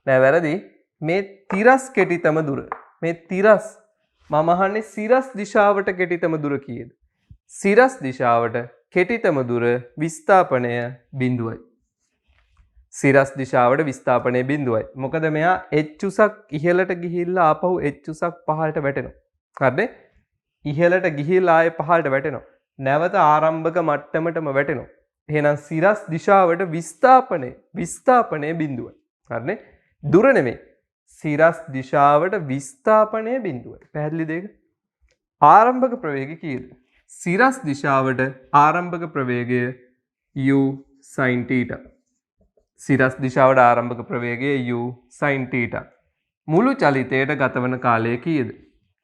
නෑ වැරදි. මේ තිරස් කෙටිතම දුර. මේ තිරස් මම අහන්නේ සිරස් දිශාවට කෙටිතම දුර කීයද? සිරස් දිශාවට කෙටිතම දුර විස්ථාපනය බිඳුවයි. සිරස් දිශාවට විස්ථාපනය බිඳුවයි. මොකද මෙයා h උසක් ඉහළට ගිහිල්ලා ආපහු h උසක් පහළට වැටෙනවා. හරිනේ? ඉහළට ගිහිල්ලා ආයේ පහළට වැටෙනවා. නැවත ආරම්භක මට්ටමටම වැටෙනවා. එහෙනම් සිරස් දිශාවට විස්ථාපනය බිඳුවයි. හරිනේ? දුර නෙමෙයි. සිරස් දිශාවට විස්ථාපනය බිඳුවයි. පැහැදිලිද ඒක? ආරම්භක ප්‍රවේගය කීයද? සිරස් දිශාවට ආරම්භක ප්‍රවේගය u sin θ. සිරස් දිශාවට ආරම්භක ප්‍රවේගය u sin θ. මුළු චලිතයට ගතවන කාලය කීයද?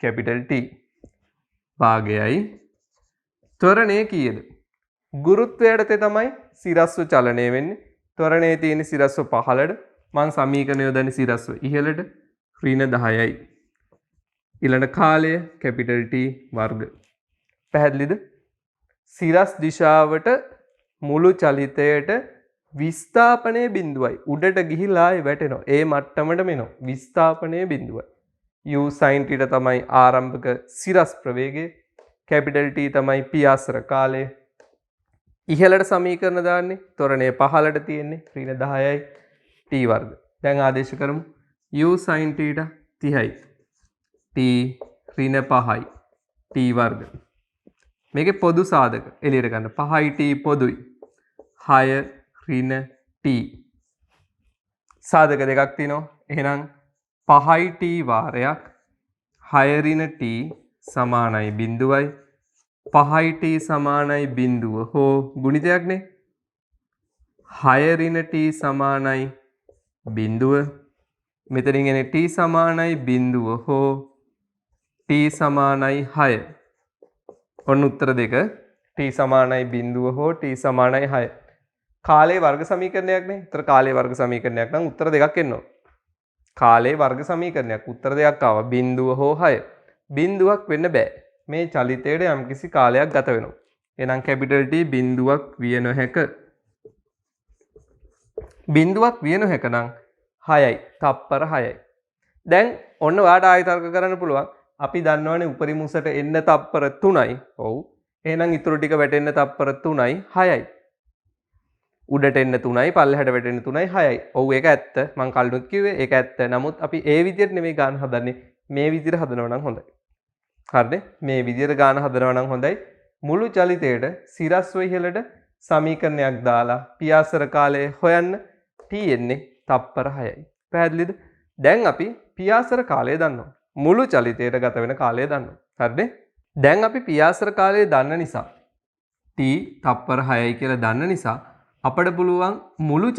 Capital T. භාගයයි ත්වරණය කීයද? ගුරුත්වයට තමයි සිරස්ව චලනය වෙන්නේ. ත්වරණයේ තියෙන සිරස්ව පහළට මං සමීකරණය යොදන්නේ සිරස්ව ඉහළට ඍණ 10යි. ඊළඟ කාලය කැපිටල් T වර්ග. පැහැදිලිද? සිරස් දිශාවට මුළු චලිතයට විස්ථාපනය බිඳුවයි. උඩට ගිහිලා ආයේ වැටෙනවා. ඒ මට්ටමටම එනවා. විස්ථාපනය බිඳුවයි. u sin θ තමයි ආරම්භක සිරස් ප්‍රවේගය. කැපිටල් T තමයි පියාසර කාලය. ඉහළට සමීකරණ දාන්නේ. ත්වරණය පහළට තියෙන්නේ ඍණ 10යි t වර්ග. දැන් ආදේශ කරමු. u sin θ 30යි. t ඍණ 5යි. t වර්ග. මේකේ පොදු සාධක එළියට ගන්න. 5යි t පොදුයි. 6 ඍණ t. සාධක දෙකක් තියෙනවා. එහෙනම් 5යි t වාරයක් 6 ඍණ t සමානයි බිඳුවයි. 5යි t සමානයි බිඳුව හෝ ගුණිතයක් නේ. 6 ඍණ t සමානයි බිඳුව. මෙතනින් එන්නේ t සමානයි බිඳුව හෝ t සමානයි 6. ඔන්න උත්තර දෙක. t සමානයි බිඳුව හෝ t සමානයි 6. කාලයේ වර්ග සමීකරණයක් නේ. උත්තර කාලයේ වර්ග සමීකරණයක් නම් උත්තර දෙකක් එනවා. කාලයේ වර්ග සමීකරණයක් උත්තර දෙකක් ආවා. බිඳුව හෝ 6. බිඳුවක් වෙන්න බෑ. මේ චලිතයට යම්කිසි කාලයක් ගත වෙනවා. එහෙනම් කැපිටල් T බිඳුවක් විය නොහැක. බිඳුවක් විය නොහැක නම් 6යි. තප්පර 6යි. දැන් ඔන්න ඔයාට ආයෙ තර්ක කරන්න පුළුවන්. අපි දන්නවනේ උපරිම උසට එන්න තප්පර 3යි. ඔව්. එහෙනම් ඊටු ටික වැටෙන්න තප්පර 3යි 6යි. උඩට එන්න 3යි පල්ලෙහාට වැටෙන්න 3යි 6යි. ඔව් ඒක ඇත්ත. මං කලිනුත් කිව්වේ ඒක ඇත්ත. නමුත් අපි ඒ විදිහට නෙමෙයි ගන්න හදන්නේ. මේ විදිහට හදනවා නම් හොඳයි. හරිනේ? මේ විදිහට ගන්න හදනවා නම් හොඳයි. මුළු චලිතයට සිරස්ව ඉහළට සමීකරණයක් දාලා පියාසර කාලය හොයන්න t එන්නේ තප්පර 6යි. පැහැදිලිද? දැන් අපි පියාසර කාලය දන්නවා. මුළු චලිතයට ගත වෙන කාලය දන්නවා. හරිනේ? දැන් අපි පියාසර කාලය දන්න නිසා t තප්පර 6යි කියලා දන්න නිසා අපිට පුළුවන් මුළු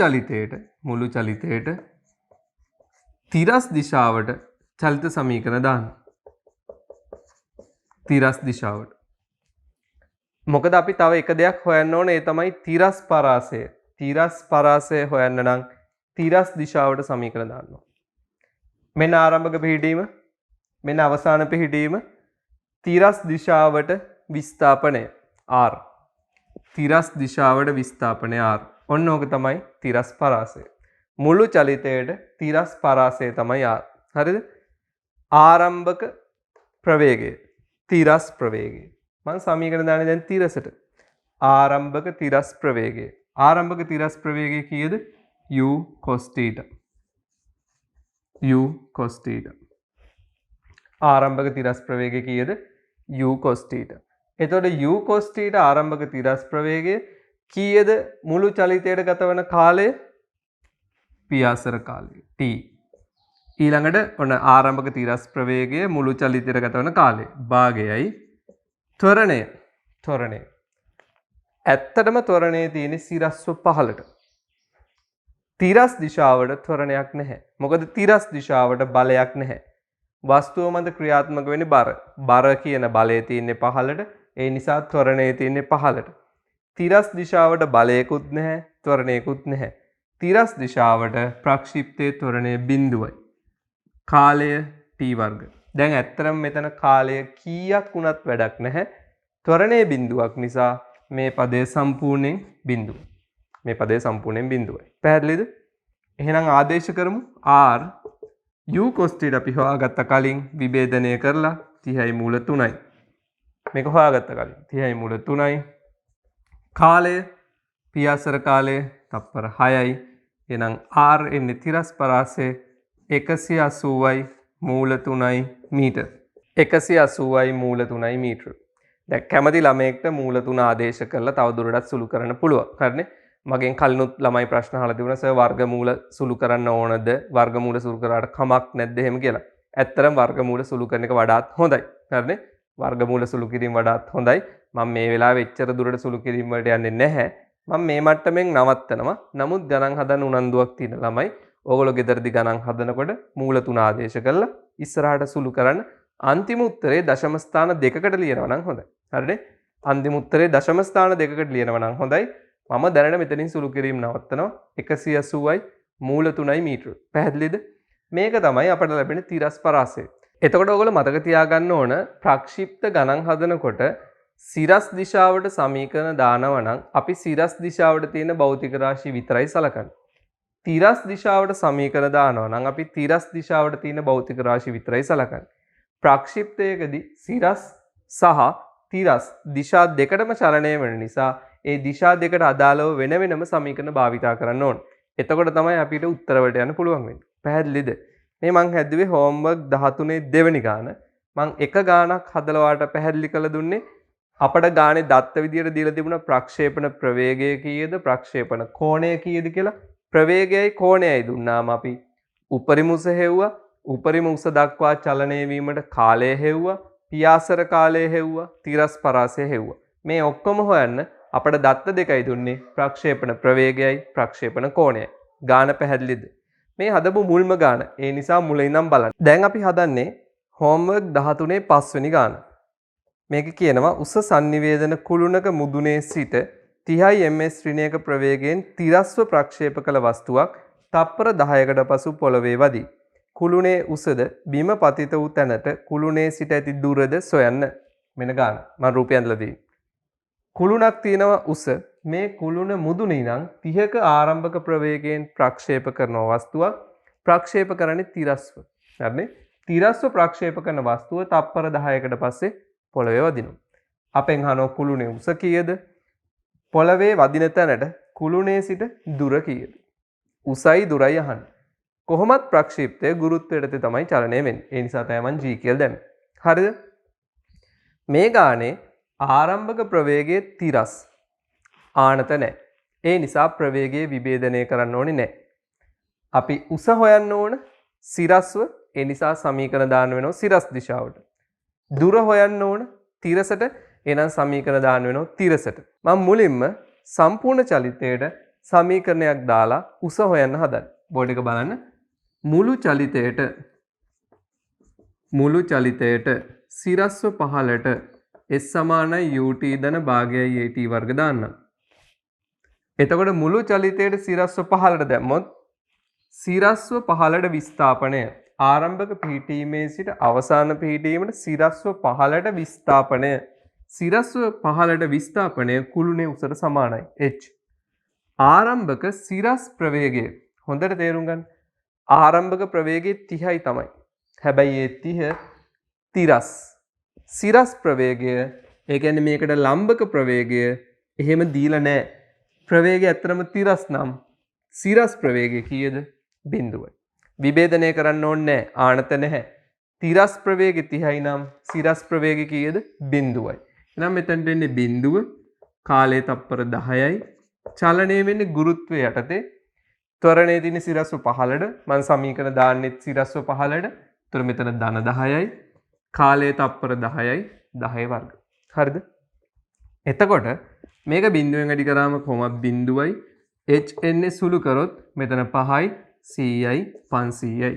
චලිතයට තිරස් දිශාවට චලිත සමීකරණ දාන්න. තිරස් දිශාවට. මොකද අපි තව එක දෙයක් හොයන්න ඕනේ. ඒ තමයි තිරස් පරාසය. තිරස් පරාසය හොයන්න නම් තිරස් දිශාවට සමීකරණ දාන්න ඕනේ. මෙන්න ආරම්භක පිහිටීම, මෙන්න අවසාන පිහිටීම, තිරස් දිශාවට විස්ථාපනය R. තිරස් දිශාවට විස්ථාපනය R. ඔන්න ඕක තමයි තිරස් පරාසය. මුළු චලිතයට තිරස් පරාසය තමයි R. හරිද? ආරම්භක ප්‍රවේගය, තිරස් ප්‍රවේගය. මම සමීකරණ දාන්නේ දැන් තිරසට. ආරම්භක තිරස් ප්‍රවේගය. ආරම්භක තිරස් ප්‍රවේගය කීයද? u cos θ. u cos θ. ආරම්භක තිරස් ප්‍රවේගය කීයද? u cos θ. එතකොට u cos θ ආරම්භක තිරස් ප්‍රවේගය කීයද? මුළු චලිතයට ගත වන කාලය පියාසර කාලය t. ඊළඟට ඔන්න ආරම්භක තිරස් ප්‍රවේගය මුළු චලිතයට ගත වන කාලය භාගයයි ත්වරණය. ත්වරණය ඇත්තටම ත්වරණයේ තියෙන සිරස්ව පහළට. තිරස් දිශාවට ත්වරණයක් නැහැ. මොකද තිරස් දිශාවට බලයක් නැහැ. වස්තුව මත ක්‍රියාත්මක වෙන්නේ බර. බර කියන බලය තියෙන්නේ පහළට. ඒ නිසා ත්වරණයේ තියෙන්නේ පහළට. තිරස් දිශාවට බලයකුත් නැහැ, ත්වරණයකුත් නැහැ. තිරස් දිශාවට ප්‍රක්ෂිප්තයේ ත්වරණය බිඳුවයි. කාලය t වර්ග. දැන් ඇත්තටම මෙතන කාලය කීයක් වුණත් වැඩක් නැහැ. ත්වරණයේ බිඳුවක් නිසා මේ පදය සම්පූර්ණයෙන් බිඳුවයි. මේ පදය සම්පූර්ණයෙන් බිඳුවයි. පැහැදිලිද? එහෙනම් ආදේශ කරමු r u cos θ අපි හොයාගත්ත කලින් විභේදනය කරලා 30යි මූල 3යි. මේක හොයාගත්ත කලින් 30යි මූල 3යි. කාලය පියාසර කාලය තප්පර 6යි. එහෙනම් r එන්නේ තිරස් පරාසය 180යි මූල 3යි මීටර. 180යි මූල 3යි මීටර. දැන් කැමති ළමයෙක්ට මූල 3 ආදේශ කරලා තව දුරටත් සුළු කරන්න පුළුවන්. හරිනේ? මගෙන් කලිනුත් ළමයි ප්‍රශ්න අහලා තිබුණා සර් වර්ගමූල සුළු කරන්න ඕනද? වර්ගමූල සුළු කරාට කමක් නැද්ද එහෙම කියලා. ඇත්තටම වර්ගමූල සුළු කරන එක වඩාත් හොඳයි. හරිනේ? වර්ගමූල සුළු කිරීම වඩාත් හොඳයි. මම මේ වෙලාවේ එච්චර දුරට සුළු කිරීම වලට යන්නේ නැහැ. මම මේ මට්ටමින් නවත්තනවා. නමුත් ගණන් හදන්න උනන්දුවක් තියෙන ළමයි ඕගොල්ලෝ ගෙදරදී ගණන් හදනකොට මූල 3 ආදේශ කරලා ඉස්සරහට සුළු කරන්න අන්තිම උත්තරේ දශම ස්ථාන දෙකකට ලියනවා නම් හොඳයි. හරිනේ? අන්තිම උත්තරේ දශම ස්ථාන දෙකකට ලියනවා නම් හොඳයි. මම දැනට මෙතනින් සුළු කිරීම නවත්තනවා. 180යි මූල 3යි මීටර. පැහැදිලිද? මේක තමයි අපට ලැබෙන තිරස් පරාසය. එතකොට ඔයගොල්ලෝ මතක තියාගන්න ඕන ප්‍රක්ෂිප්ත ගණන් හදනකොට සිරස් දිශාවට සමීකරණ දානවා නම් අපි සිරස් දිශාවට තියෙන භෞතික රාශිය විතරයි සලකන්නේ. තිරස් දිශාවට සමීකරණ දානවා නම් අපි තිරස් දිශාවට තියෙන භෞතික රාශිය විතරයි සලකන්නේ. ප්‍රක්ෂිප්තයකදී සිරස් සහ තිරස් දිශා දෙකටම චලනය වෙන නිසා ඒ දිශා දෙකට අදාළව වෙන වෙනම සමීකරණ භාවිතා කරන්න ඕන. එතකොට තමයි අපිට උත්තර වලට යන්න පුළුවන් වෙන්නේ. පැහැදිලිද? මේ මං හැදුවේ හෝම්වර්ක් 13 දෙවෙනි ගාන. මං එක ගානක් හදලා ඔයාලට පැහැදිලි කරලා දුන්නේ. අපට ගානේ දත්ත විදියට දීලා තිබුණා ප්‍රක්ෂේපණ ප්‍රවේගය කීයද? ප්‍රක්ෂේපණ කෝණය කීයද කියලා. ප්‍රවේගයයි කෝණයයි දුන්නාම අපි උපරිම උස හෙව්වා. උපරිම උස දක්වා චලනය වීමට කාලය හෙව්වා. පියාසර කාලය හෙව්වා. තිරස් පරාසය හෙව්වා. මේ ඔක්කොම හොයන්න අපට දත්ත දෙකයි දුන්නේ. ප්‍රක්ෂේපණ ප්‍රවේගයයි ප්‍රක්ෂේපණ කෝණයයි. ගාන පැහැදිලිද? මේ හදපු මුල්ම ගාන. ඒ නිසා මුල ඉඳන් බලන්න. දැන් අපි හදන්නේ හෝම්වර්ක් 13 5වෙනි ගාන. මේක කියනවා උස sannivedana කුළුණක මුදුනේ සිට 30 ms ඍණයක ප්‍රවේගයෙන් තිරස්ව ප්‍රක්ෂේප කළ වස්තුවක් තප්පර 10කට පසු පොළවේ වදී. කුළුණේ උසද බිම පතිත වූ තැනට කුළුණේ සිට ඇති දුරද සොයන්න. මෙන්න ගන්න. මම රූපය ඇඳලා දෙන්නේ. කුළුණක් තියෙනවා උස. මේ කුළුණ මුදුනේ නම් 30ක ආරම්භක ප්‍රවේගයෙන් ප්‍රක්ෂේප කරන වස්තුවක් ප්‍රක්ෂේප කරන්නේ තිරස්ව. හරිනේ? තිරස්ව ප්‍රක්ෂේප කරන වස්තුව තප්පර 10කට පස්සේ පොළවේ වදිනවා. අපෙන් අහනවා කුළුණේ උස කීයද? පොළවේ වදින තැනට කුළුණේ සිට දුර කීයද? උසයි දුරයි අහන්න. කොහොමත් ප්‍රක්ෂිප්තය ගුරුත්වයට තමයි චලනය වෙන්නේ. ඒ නිසා තමයි මම g කියලා දැම්මේ. හරිද? මේ ගානේ ආරම්භක ප්‍රවේගයේ තිරස් ආනත නැහැ. ඒ නිසා ප්‍රවේගයේ විභේදනය කරන්න ඕනේ නැහැ. අපි උස හොයන්න ඕන සිරස්ව. ඒ නිසා සමීකරණ දාන්න වෙනවා සිරස් දිශාවට. දුර හොයන්න ඕන තිරසට. එහෙනම් සමීකරණ දාන්න වෙනවා තිරසට. මම මුලින්ම සම්පූර්ණ චලිතයට සමීකරණයක් දාලා උස හොයන්න හදන්න. බෝඩ් එක බලන්න. මුළු චලිතයට සිරස්ව පහළට s සමානයි ut ධන භාගයයි at වර්ග දාන්න. එතකොට මුළු චලිතයට සිරස්ව පහළට දැම්මොත් සිරස්ව පහළට විස්ථාපනය ආරම්භක පිහිටීමේ සිට අවසාන පිහිටීමට සිරස්ව පහළට විස්ථාපනය. සිරස්ව පහළට විස්ථාපනය කුළුණේ උසට සමානයි. h. ආරම්භක සිරස් ප්‍රවේගය. හොඳට තේරුම් ගන්න. ආරම්භක ප්‍රවේගය 30යි තමයි. හැබැයි ඒ 30 තිරස්. සිරස් ප්‍රවේගය ඒ කියන්නේ මේකට ලම්බක ප්‍රවේගය එහෙම දීලා නැහැ. ප්‍රවේගය ඇත්තටම තිරස් නම් සිරස් ප්‍රවේගය කීයද? බිඳුවයි. විභේදනය කරන්න ඕනේ නැහැ. ආනත නැහැ. තිරස් ප්‍රවේගය 30යි නම් සිරස් ප්‍රවේගය කීයද? බිඳුවයි. එහෙනම් මෙතනට එන්නේ බිඳුව. කාලය තප්පර 10යි. චලනය වෙන්නේ ගුරුත්වය යටතේ. ත්වරණයේ තියෙන සිරස්ව 15ට. මම සමීකරණ දාන්නෙත් සිරස්ව 15ට. ඒතර මෙතන ධන 10යි. කාලය තප්පර 10යි. 10 වර්ග. හරිද? එතකොට මේක බිඳුවෙන් වැඩි කරාම කොහොමද බිඳුවයි h එන්නේ සුළු කරොත් මෙතන 5යි 100යි 500යි.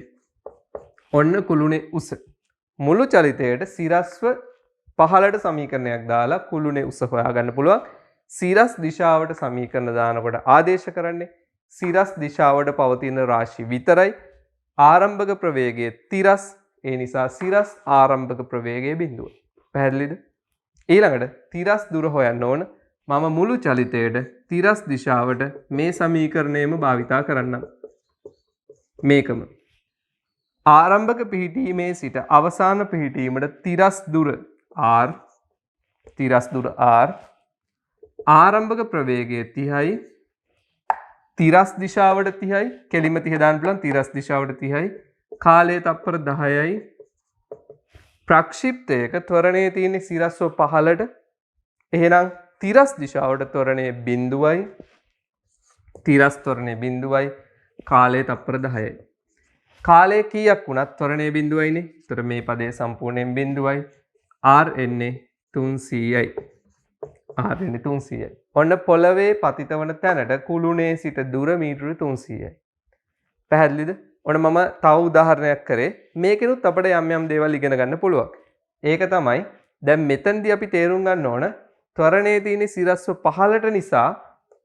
ඔන්න කුළුණේ උස. මුළු චලිතයට සිරස්ව 15ට සමීකරණයක් දාලා කුළුණේ උස හොයාගන්න පුළුවන්. සිරස් දිශාවට සමීකරණ දානකොට ආදේශ කරන්නේ සිරස් දිශාවට පවතින රාශිය විතරයි. ආරම්භක ප්‍රවේගයේ තිරස්. ඒ නිසා සිරස් ආරම්භක ප්‍රවේගයේ බිඳුව. පැහැදිලිද? ඊළඟට තිරස් දුර හොයන්න ඕන. මම මුළු චලිතයට තිරස් දිශාවට මේ සමීකරණයම භාවිතා කරන්නම්. මේකම. ආරම්භක පිහිටීමේ සිට අවසාන පිහිටීමට තිරස් දුර r. තිරස් දුර r. ආරම්භක ප්‍රවේගය 30යි. තිරස් දිශාවට 30යි. කෙලිම 30 දාන්න පුළුවන්. තිරස් දිශාවට 30යි. කාලය තප්පර 10යි. ප්‍රක්ෂිප්තයක ත්වරණයේ තියෙන සිරස්ව 15ට. එහෙනම් තිරස් දිශාවට ත්වරණයේ බිඳුවයි. තිරස් ත්වරණයේ බිඳුවයි. කාලය තප්පර 10යි. කාලය කීයක් වුණත් ත්වරණයේ බිඳුවයිනේ. ඒතර මේ පදයේ සම්පූර්ණයෙන් බිඳුවයි. r එන්නේ 300යි. r එන්නේ 300යි. ඔන්න පොළවේ පතිත වන තැනට කුළුණේ සිට දුර මීටර 300යි. පැහැදිලිද? ඔන්න මම තව උදාහරණයක් කරේ. මේකෙනුත් අපිට යම් යම් දේවල් ඉගෙන ගන්න පුළුවන්. ඒක තමයි දැන් මෙතනදී අපි තේරුම් ගන්න ඕන ත්වරණයේ තියෙන සිරස්ව 15ට නිසා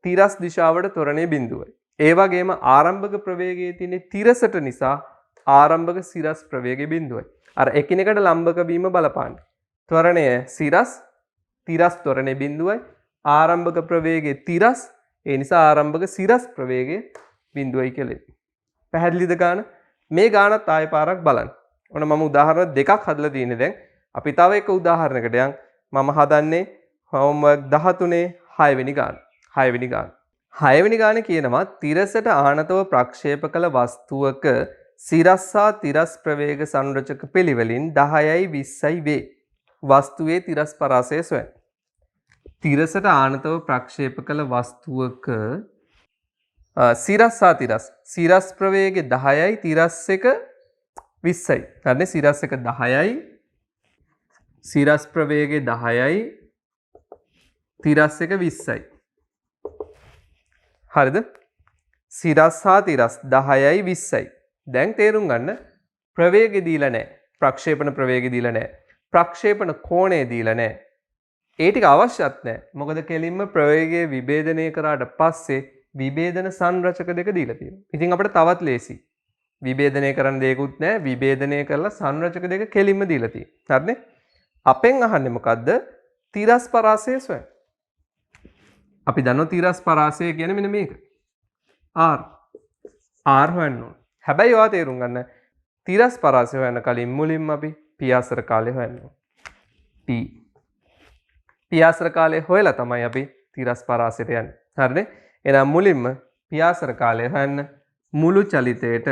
තිරස් දිශාවට ත්වරණයේ බිඳුවයි. ඒ වගේම ආරම්භක ප්‍රවේගයේ තියෙන තිරසට නිසා ආරම්භක සිරස් ප්‍රවේගයේ බිඳුවයි. අර එකිනෙකට ලම්බක වීම බලපාන්න. ත්වරණය සිරස් තිරස් ත්වරණයේ බිඳුවයි. ආරම්භක ප්‍රවේගයේ තිරස් ඒ නිසා ආරම්භක සිරස් ප්‍රවේගයේ බිඳුවයි කියලා. පැහැදිලිද ගාන? මේ ගානත් ආයෙ පාරක් බලන්න. ඔන්න මම උදාහරණ දෙකක් හදලා තියෙන්නේ දැන්. අපි තව එක උදාහරණයකට යන්. මම හදන්නේ homework 13 6 වෙනි ගාන. 6 වෙනි ගාන. 6 වෙනි ගානේ කියනවා තිරසට ආනතව ප්‍රක්ෂේප කළ වස්තුවක සිරස් හා තිරස් ප්‍රවේග සංරචක පිළිවෙලින් 10යි 20යි වේ. වස්තුවේ තිරස් පරාසය සොයන්න. තිරසට ආනතව ප්‍රක්ෂේප කළ වස්තුවක සිරස් හා තිරස්. සිරස් ප්‍රවේගය 10යි තිරස් එක 20යි. හරිනේ? සිරස් එක 10යි. සිරස් ප්‍රවේගය 10යි. තිරස් එක 20යි. හරිද? සිරස් හා තිරස් 10යි 20යි. දැන් තේරුම් ගන්න ප්‍රවේගය දීලා නැහැ. ප්‍රක්ෂේපණ ප්‍රවේගය දීලා නැහැ. ප්‍රක්ෂේපණ කෝණය දීලා නැහැ. ඒ ටික අවශ්‍යත් නැහැ. මොකද කෙලින්ම ප්‍රවේගය විභේදනය කරාට පස්සේ විභේදන සංරචක දෙක දීලා තියෙනවා. ඉතින් අපිට තවත් ලේසි. විභේදනය කරන්න දෙයක්වත් නැහැ. විභේදනය කරලා සංරචක දෙක කෙලින්ම දීලා තියෙනවා. හරිනේ? අපෙන් අහන්නේ මොකද්ද? තිරස් පරාසය සොයන්න. අපි දන්නවා තිරස් පරාසය කියන්නේ මෙන්න මේක. r. r හොයන්න ඕන. හැබැයි ඔයා තේරුම් ගන්න තිරස් පරාසය හොයන්න කලින් මුලින්ම අපි පියාසර කාලය හොයන්න ඕන. t. පියාසර කාලය හොයලා තමයි අපි තිරස් පරාසයට යන්නේ. හරිනේ? එහෙනම් මුලින්ම පියාසර කාලය හොයන්න මුළු චලිතයට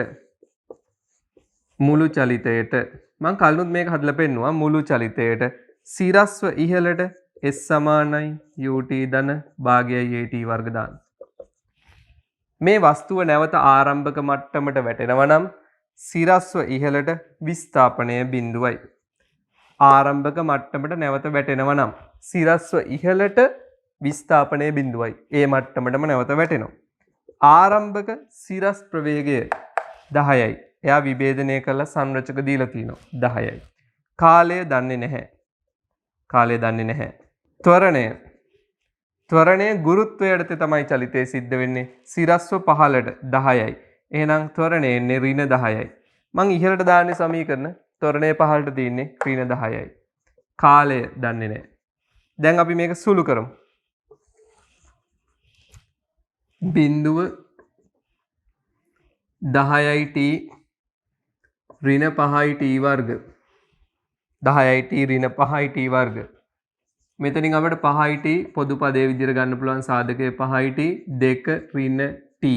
මම කලිනුත් මේක හදලා පෙන්නුවා. මුළු චලිතයට සිරස්ව ඉහළට s සමානයි ut ධන භාගයයි at වර්ග දාන්න. මේ වස්තුව නැවත ආරම්භක මට්ටමට වැටෙනවා නම් සිරස්ව ඉහළට විස්ථාපනය බිඳුවයි. ආරම්භක මට්ටමට නැවත වැටෙනවා නම් සිරස්ව ඉහළට විස්ථාපනය බිඳුවයි. ඒ මට්ටමටම නැවත වැටෙනවා. ආරම්භක සිරස් ප්‍රවේගය 10යි. එයා විභේදනය කළ සංරචක දීලා තිනවා 10යි. කාලය දන්නේ නැහැ. ත්වරණය ගුරුත්වය යටතේ තමයි චලිතය සිද්ධ වෙන්නේ. සිරස්ව 15ට 10යි. එහෙනම් ත්වරණය එන්නේ ඍණ 10යි. මං ඉහළට දාන්නේ සමීකරණ ත්වරණය පහළට තියෙන්නේ ඍණ 10යි. කාලය දන්නේ නැහැ. දැන් අපි මේක සුළු කරමු. බිඳුව 10යි t ඍණ 5යි t වර්ග 10යි t ඍණ 5යි t වර්ග. මෙතනින් අපිට 5යි t පොදු පදයේ විදිහට ගන්න පුළුවන් සාධකයේ 5යි t 2 ඍණ t.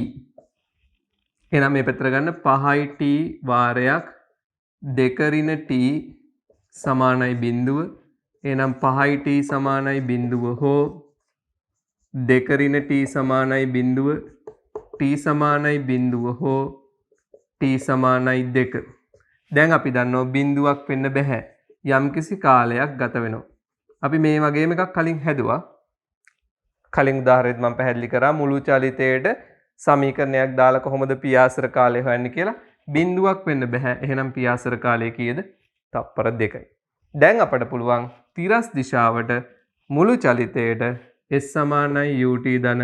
එහෙනම් මේ පැත්තට ගන්න 5යි t වාරයක් 2 ඍණ t සමානයි බිඳුව. එහෙනම් 5යි t සමානයි බිඳුව හෝ 2 ඍණ t සමානයි බිඳුව t සමානයි බිඳුව හෝ t සමානයි 2. දැන් අපි දන්නවා බිඳුවක් වෙන්න බෑ. යම්කිසි කාලයක් ගත වෙනවා. අපි මේ වගේම එකක් කලින් හැදුවා. කලින් උදාහරණෙත් මම පැහැදිලි කරා මුළු චලිතයට සමීකරණයක් දාලා කොහොමද පියාසර කාලය හොයන්නේ කියලා. බිඳුවක් වෙන්න බෑ. එහෙනම් පියාසර කාලය කීයද? තප්පර 2යි. දැන් අපට පුළුවන් තිරස් දිශාවට මුළු චලිතයට s සමානයි ut ධන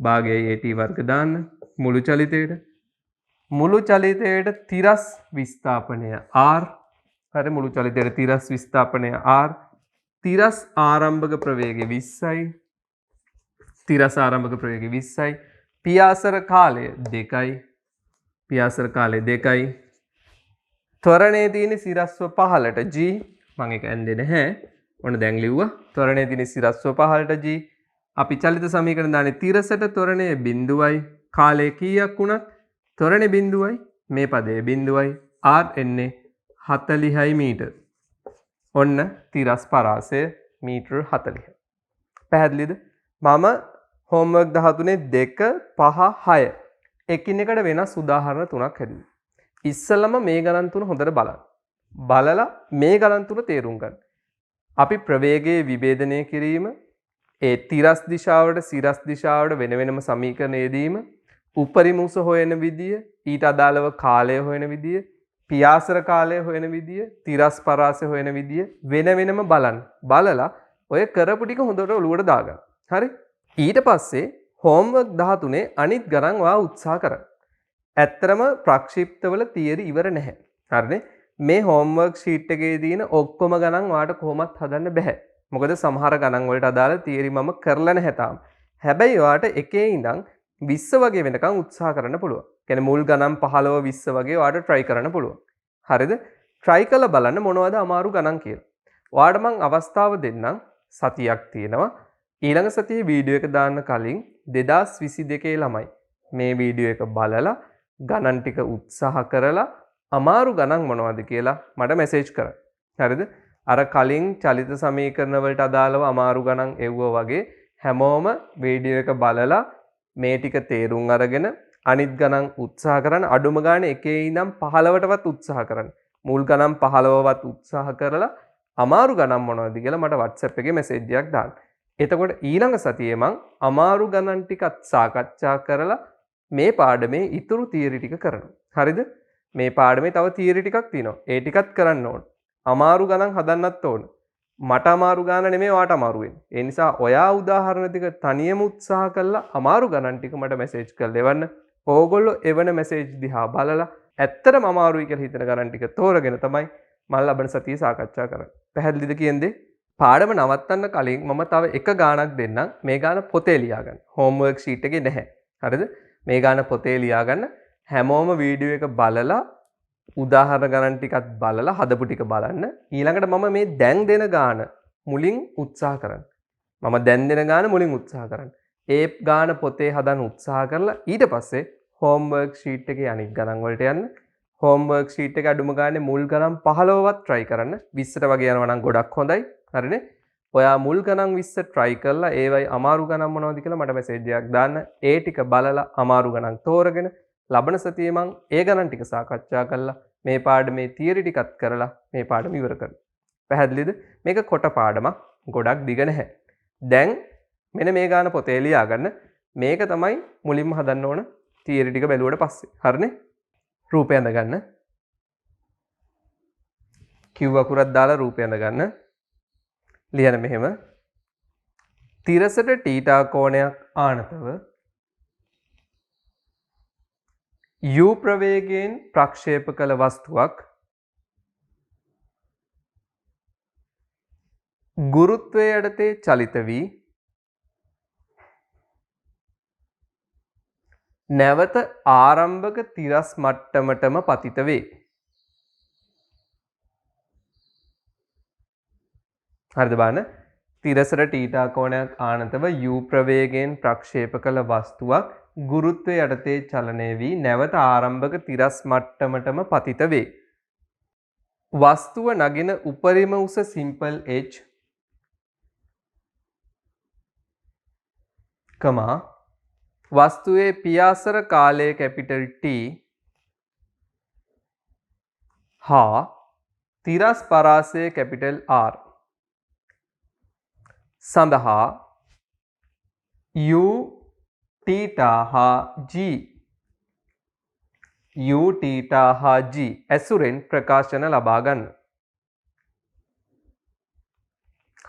භාගයයි at වර්ග දාන්න. මුළු චලිතයට තිරස් විස්ථාපනය r. හරි මුළු චලිතයට තිරස් විස්ථාපනය r. තිරස් ආරම්භක ප්‍රවේගය 20යි. තිරස් ආරම්භක ප්‍රවේගය 20යි. පියාසර කාලය 2යි. පියාසර කාලය 2යි. ත්වරණයේ තියෙන සිරස්ව 15ට g. මම ඒක ඇන්දේ නැහැ. ඔන්න දැන් ලිව්වා. ත්වරණයේ තියෙන සිරස්ව 15ට g. අපි චලිත සමීකරණ දාන්නේ තිරසට ත්වරණයේ බිඳුවයි. කාලය කීයක් වුණත් ත්වරණයේ බිඳුවයි. මේ පදයේ බිඳුවයි. r එන්නේ 40යි මීටර. ඔන්න තිරස් පරාසය මීටර 40. පැහැදිලිද? මම හෝම්වර්ක් 13 2 5 6 එකිනෙකට වෙනස් උදාහරණ තුනක් හැදුවා. ඉස්සෙල්ලම මේ ගණන් තුන හොඳට බලන්න. බලලා මේ ගණන් තුන තේරුම් ගන්න. අපි ප්‍රවේගයේ විභේදනය කිරීම, ඒ තිරස් දිශාවට සිරස් දිශාවට වෙන වෙනම සමීකරණ යෙදීම, උපරිම උස හොයන විදිය, ඊට අදාළව කාලය හොයන විදිය, පියාසර කාලය හොයන විදිය, තිරස් පරාසය හොයන විදිය වෙන වෙනම බලන්න. බලලා ඔය කරපු ටික හොඳට ඔලුවට දාගන්න. හරි? ඊට පස්සේ හෝම්වර්ක් 13 අනිත් ගණන් ඔයා උත්සාහ කරන්න. ඇත්තරම ප්‍රක්ෂිප්තවල තියරි ඉවර නැහැ. හරිනේ? මේ හෝම්වර්ක් ෂීට් එකේ තියෙන ඔක්කොම ගණන් ඔයාට කොහොමත් හදන්න බෑ. මොකද සමහර ගණන් වලට අදාළ තියරි මම කරලා නැහැ තාම. හැබැයි ඔයාට එකේ ඉඳන් 20 වගේ වෙනකන් උත්සාහ කරන්න පුළුවන්. කියන්නේ මුල් ගණන් 15 20 වගේ ඔයාට try කරන්න පුළුවන්. හරිද? try කරලා බලන්න මොනවද අමාරු ගණන් කියලා. ඔයාට මම අවස්ථාව දෙන්නම්. සතියක් තියෙනවා. ඊළඟ සතියේ වීඩියෝ එක දාන්න කලින් 2022 ළමයි මේ වීඩියෝ එක බලලා ගණන් ටික උත්සාහ කරලා අමාරු ගණන් මොනවද කියලා මට මැසේජ් කරන්න. හරිද? අර කලින් චලිත සමීකරණ වලට අදාළව අමාරු ගණන් එව්වා වගේ හැමෝම වීඩියෝ එක බලලා මේ ටික තේරුම් අරගෙන අනිත් ගණන් උත්සාහ කරන්න. අඩුම ගානේ එකේ ඉඳන් 15වටවත් උත්සාහ කරන්න. මුල් ගණන් 15වත් උත්සාහ කරලා අමාරු ගණන් මොනවද කියලා මට WhatsApp එකේ මැසේජ් එකක් දාන්න. එතකොට ඊළඟ සතියේ මං අමාරු ගණන් ටිකත් සාකච්ඡා කරලා මේ පාඩමේ ඉතුරු තියරි ටික කරනවා. හරිද? මේ පාඩමේ තව තියරි ටිකක් තියෙනවා. ඒ ටිකත් කරන්න ඕන. අමාරු ගණන් හදන්නත් ඕන. මට අමාරු ගාන නෙමෙයි ඔයාට අමාරු වෙන්නේ. ඒ නිසා ඔයා උදාහරණ ටික තනියම උත්සාහ කරලා අමාරු ගණන් ටික මට මැසේජ් කරලා එවන්න. ඕගොල්ලෝ එවන මැසේජ් දිහා බලලා ඇත්තටම අමාරුයි කියලා හිතන ගණන් ටික තෝරගෙන තමයි මම ලබන සතියේ සාකච්ඡා කරන්නේ. පැහැදිලිද කියන්නේ? පාඩම නවත්තන්න කලින් මම තව එක ගානක් දෙන්නම්. මේ ගාන පොතේ ලියා ගන්න. හෝම්වර්ක් ෂීට් එකේ නැහැ. හරිද? මේ ගාන පොතේ ලියා ගන්න. හැමෝම වීඩියෝ එක බලලා උදාහරණ ගණන් ටිකත් බලලා හදපු ටික බලන්න. ඊළඟට මම මේ දැන් දෙන ගාන මුලින් උත්සාහ කරන්න. මම දැන් දෙන ගාන මුලින් උත්සාහ කරන්න. ඒ ගාන පොතේ හදන්න උත්සාහ කරලා ඊට පස්සේ හෝම්වර්ක් ෂීට් එකේ අනිත් ගණන් වලට යන්න. හෝම්වර්ක් ෂීට් එක අඩුම ගානේ මුල් ගණන් 15වත් try කරන්න. 20ට වගේ යනවා නම් ගොඩක් හොඳයි. හරිනේ? ඔයා මුල් ගණන් 20 try කරලා ඒවයි අමාරු ගණන් මොනවද කියලා මට මැසේජ් එකක් දාන්න. ඒ ටික බලලා අමාරු ගණන් තෝරගෙන ලබන සතියේ මං ඒ ගණන් ටික සාකච්ඡා කරලා මේ පාඩමේ තියරි ටිකත් කරලා මේ පාඩම ඉවර කරනවා. පැහැදිලිද? මේක කොට පාඩමක්. ගොඩක් දිග නැහැ. දැන් මෙන්න මේ ගාන පොතේ ලියා ගන්න. මේක තමයි මුලින්ම හදන්න ඕන තියරි ටික බැලුවට පස්සේ. හරිනේ? රූපය ඇඳ ගන්න. කිව් අකුරක් දාලා රූපය ඇඳ ගන්න. ලියන මෙහෙම. තිරසට තීටා කෝණයක් ආනතව u ප්‍රවේගයෙන් ප්‍රක්ෂේප කළ වස්තුවක් ගුරුත්වය යටතේ චලිත වී නැවත ආරම්භක තිරස් මට්ටමටම පතිත වේ. හරිද බලන්න. තිරසට තීටා කෝණයක් ආනතව u ප්‍රවේගයෙන් ප්‍රක්ෂේප කළ වස්තුවක් ගුරුත්වය යටතේ චලනය වී නැවත ආරම්භක තිරස් මට්ටමටම පතිත වේ. වස්තුව නගින උපරිම උස සිම්පල් h කමා වස්තුවේ පියාසර කාලය කැපිටල් T හා තිරස් පරාසය කැපිටල් R සඳහා u තීටා හා g ඇසුරෙන් ප්‍රකාශන ලබා ගන්න.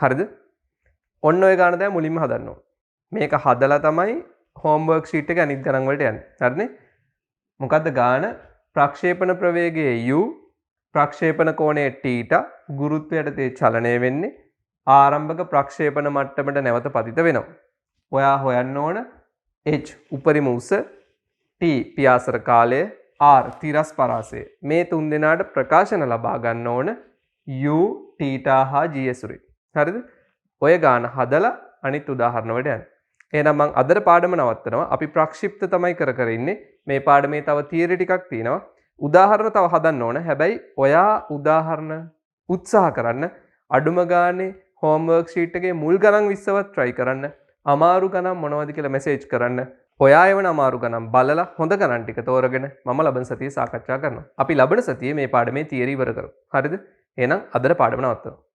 හරිද? ඔන්න ඔය ගාන දැන් මුලින්ම හදන්න ඕන. මේක හදලා තමයි homework sheet එක අනිත් ගණන් වලට යන්නේ. හරිනේ? මොකද්ද ගාන? ප්‍රක්ෂේපණ ප්‍රවේගයේ u, ප්‍රක්ෂේපණ කෝණයේ θ, ගුරුත්වයට තේ චලනය වෙන්නේ ආරම්භක ප්‍රක්ෂේපණ මට්ටමට නැවත පතිත වෙනවා. ඔයා හොයන්න ඕන h උපරිම උස, t පියාසර කාලය, r තිරස් පරාසය. මේ තුන් දෙනාට ප්‍රකාශන ලබා ගන්න ඕන u, θ හා g ඇසුරේ. හරිද? ඔය ගාන හදලා අනිත් උදාහරණ වලට යන්න. එහෙනම් මම අදට පාඩම නවත්තනවා. අපි ප්‍රක්ෂිප්ත තමයි කර ඉන්නේ. මේ පාඩමේ තව තියරි ටිකක් තියෙනවා. උදාහරණ තව හදන්න ඕන. හැබැයි ඔයා උදාහරණ උත්සාහ කරන්න. අඩුම ගානේ homework sheet එකේ මුල් ගණන් 20වත් try කරන්න. අමාරු ගණන් මොනවද කියලා message කරන්න. ඔයා එවන අමාරු ගණන් බලලා හොඳ ගණන් ටික තෝරගෙන මම ලබන සතියේ සාකච්ඡා කරනවා. අපි ලබන සතියේ මේ පාඩමේ තියරි ඉවර කරමු. හරිද? එහෙනම් අදට පාඩම නවත්තනවා.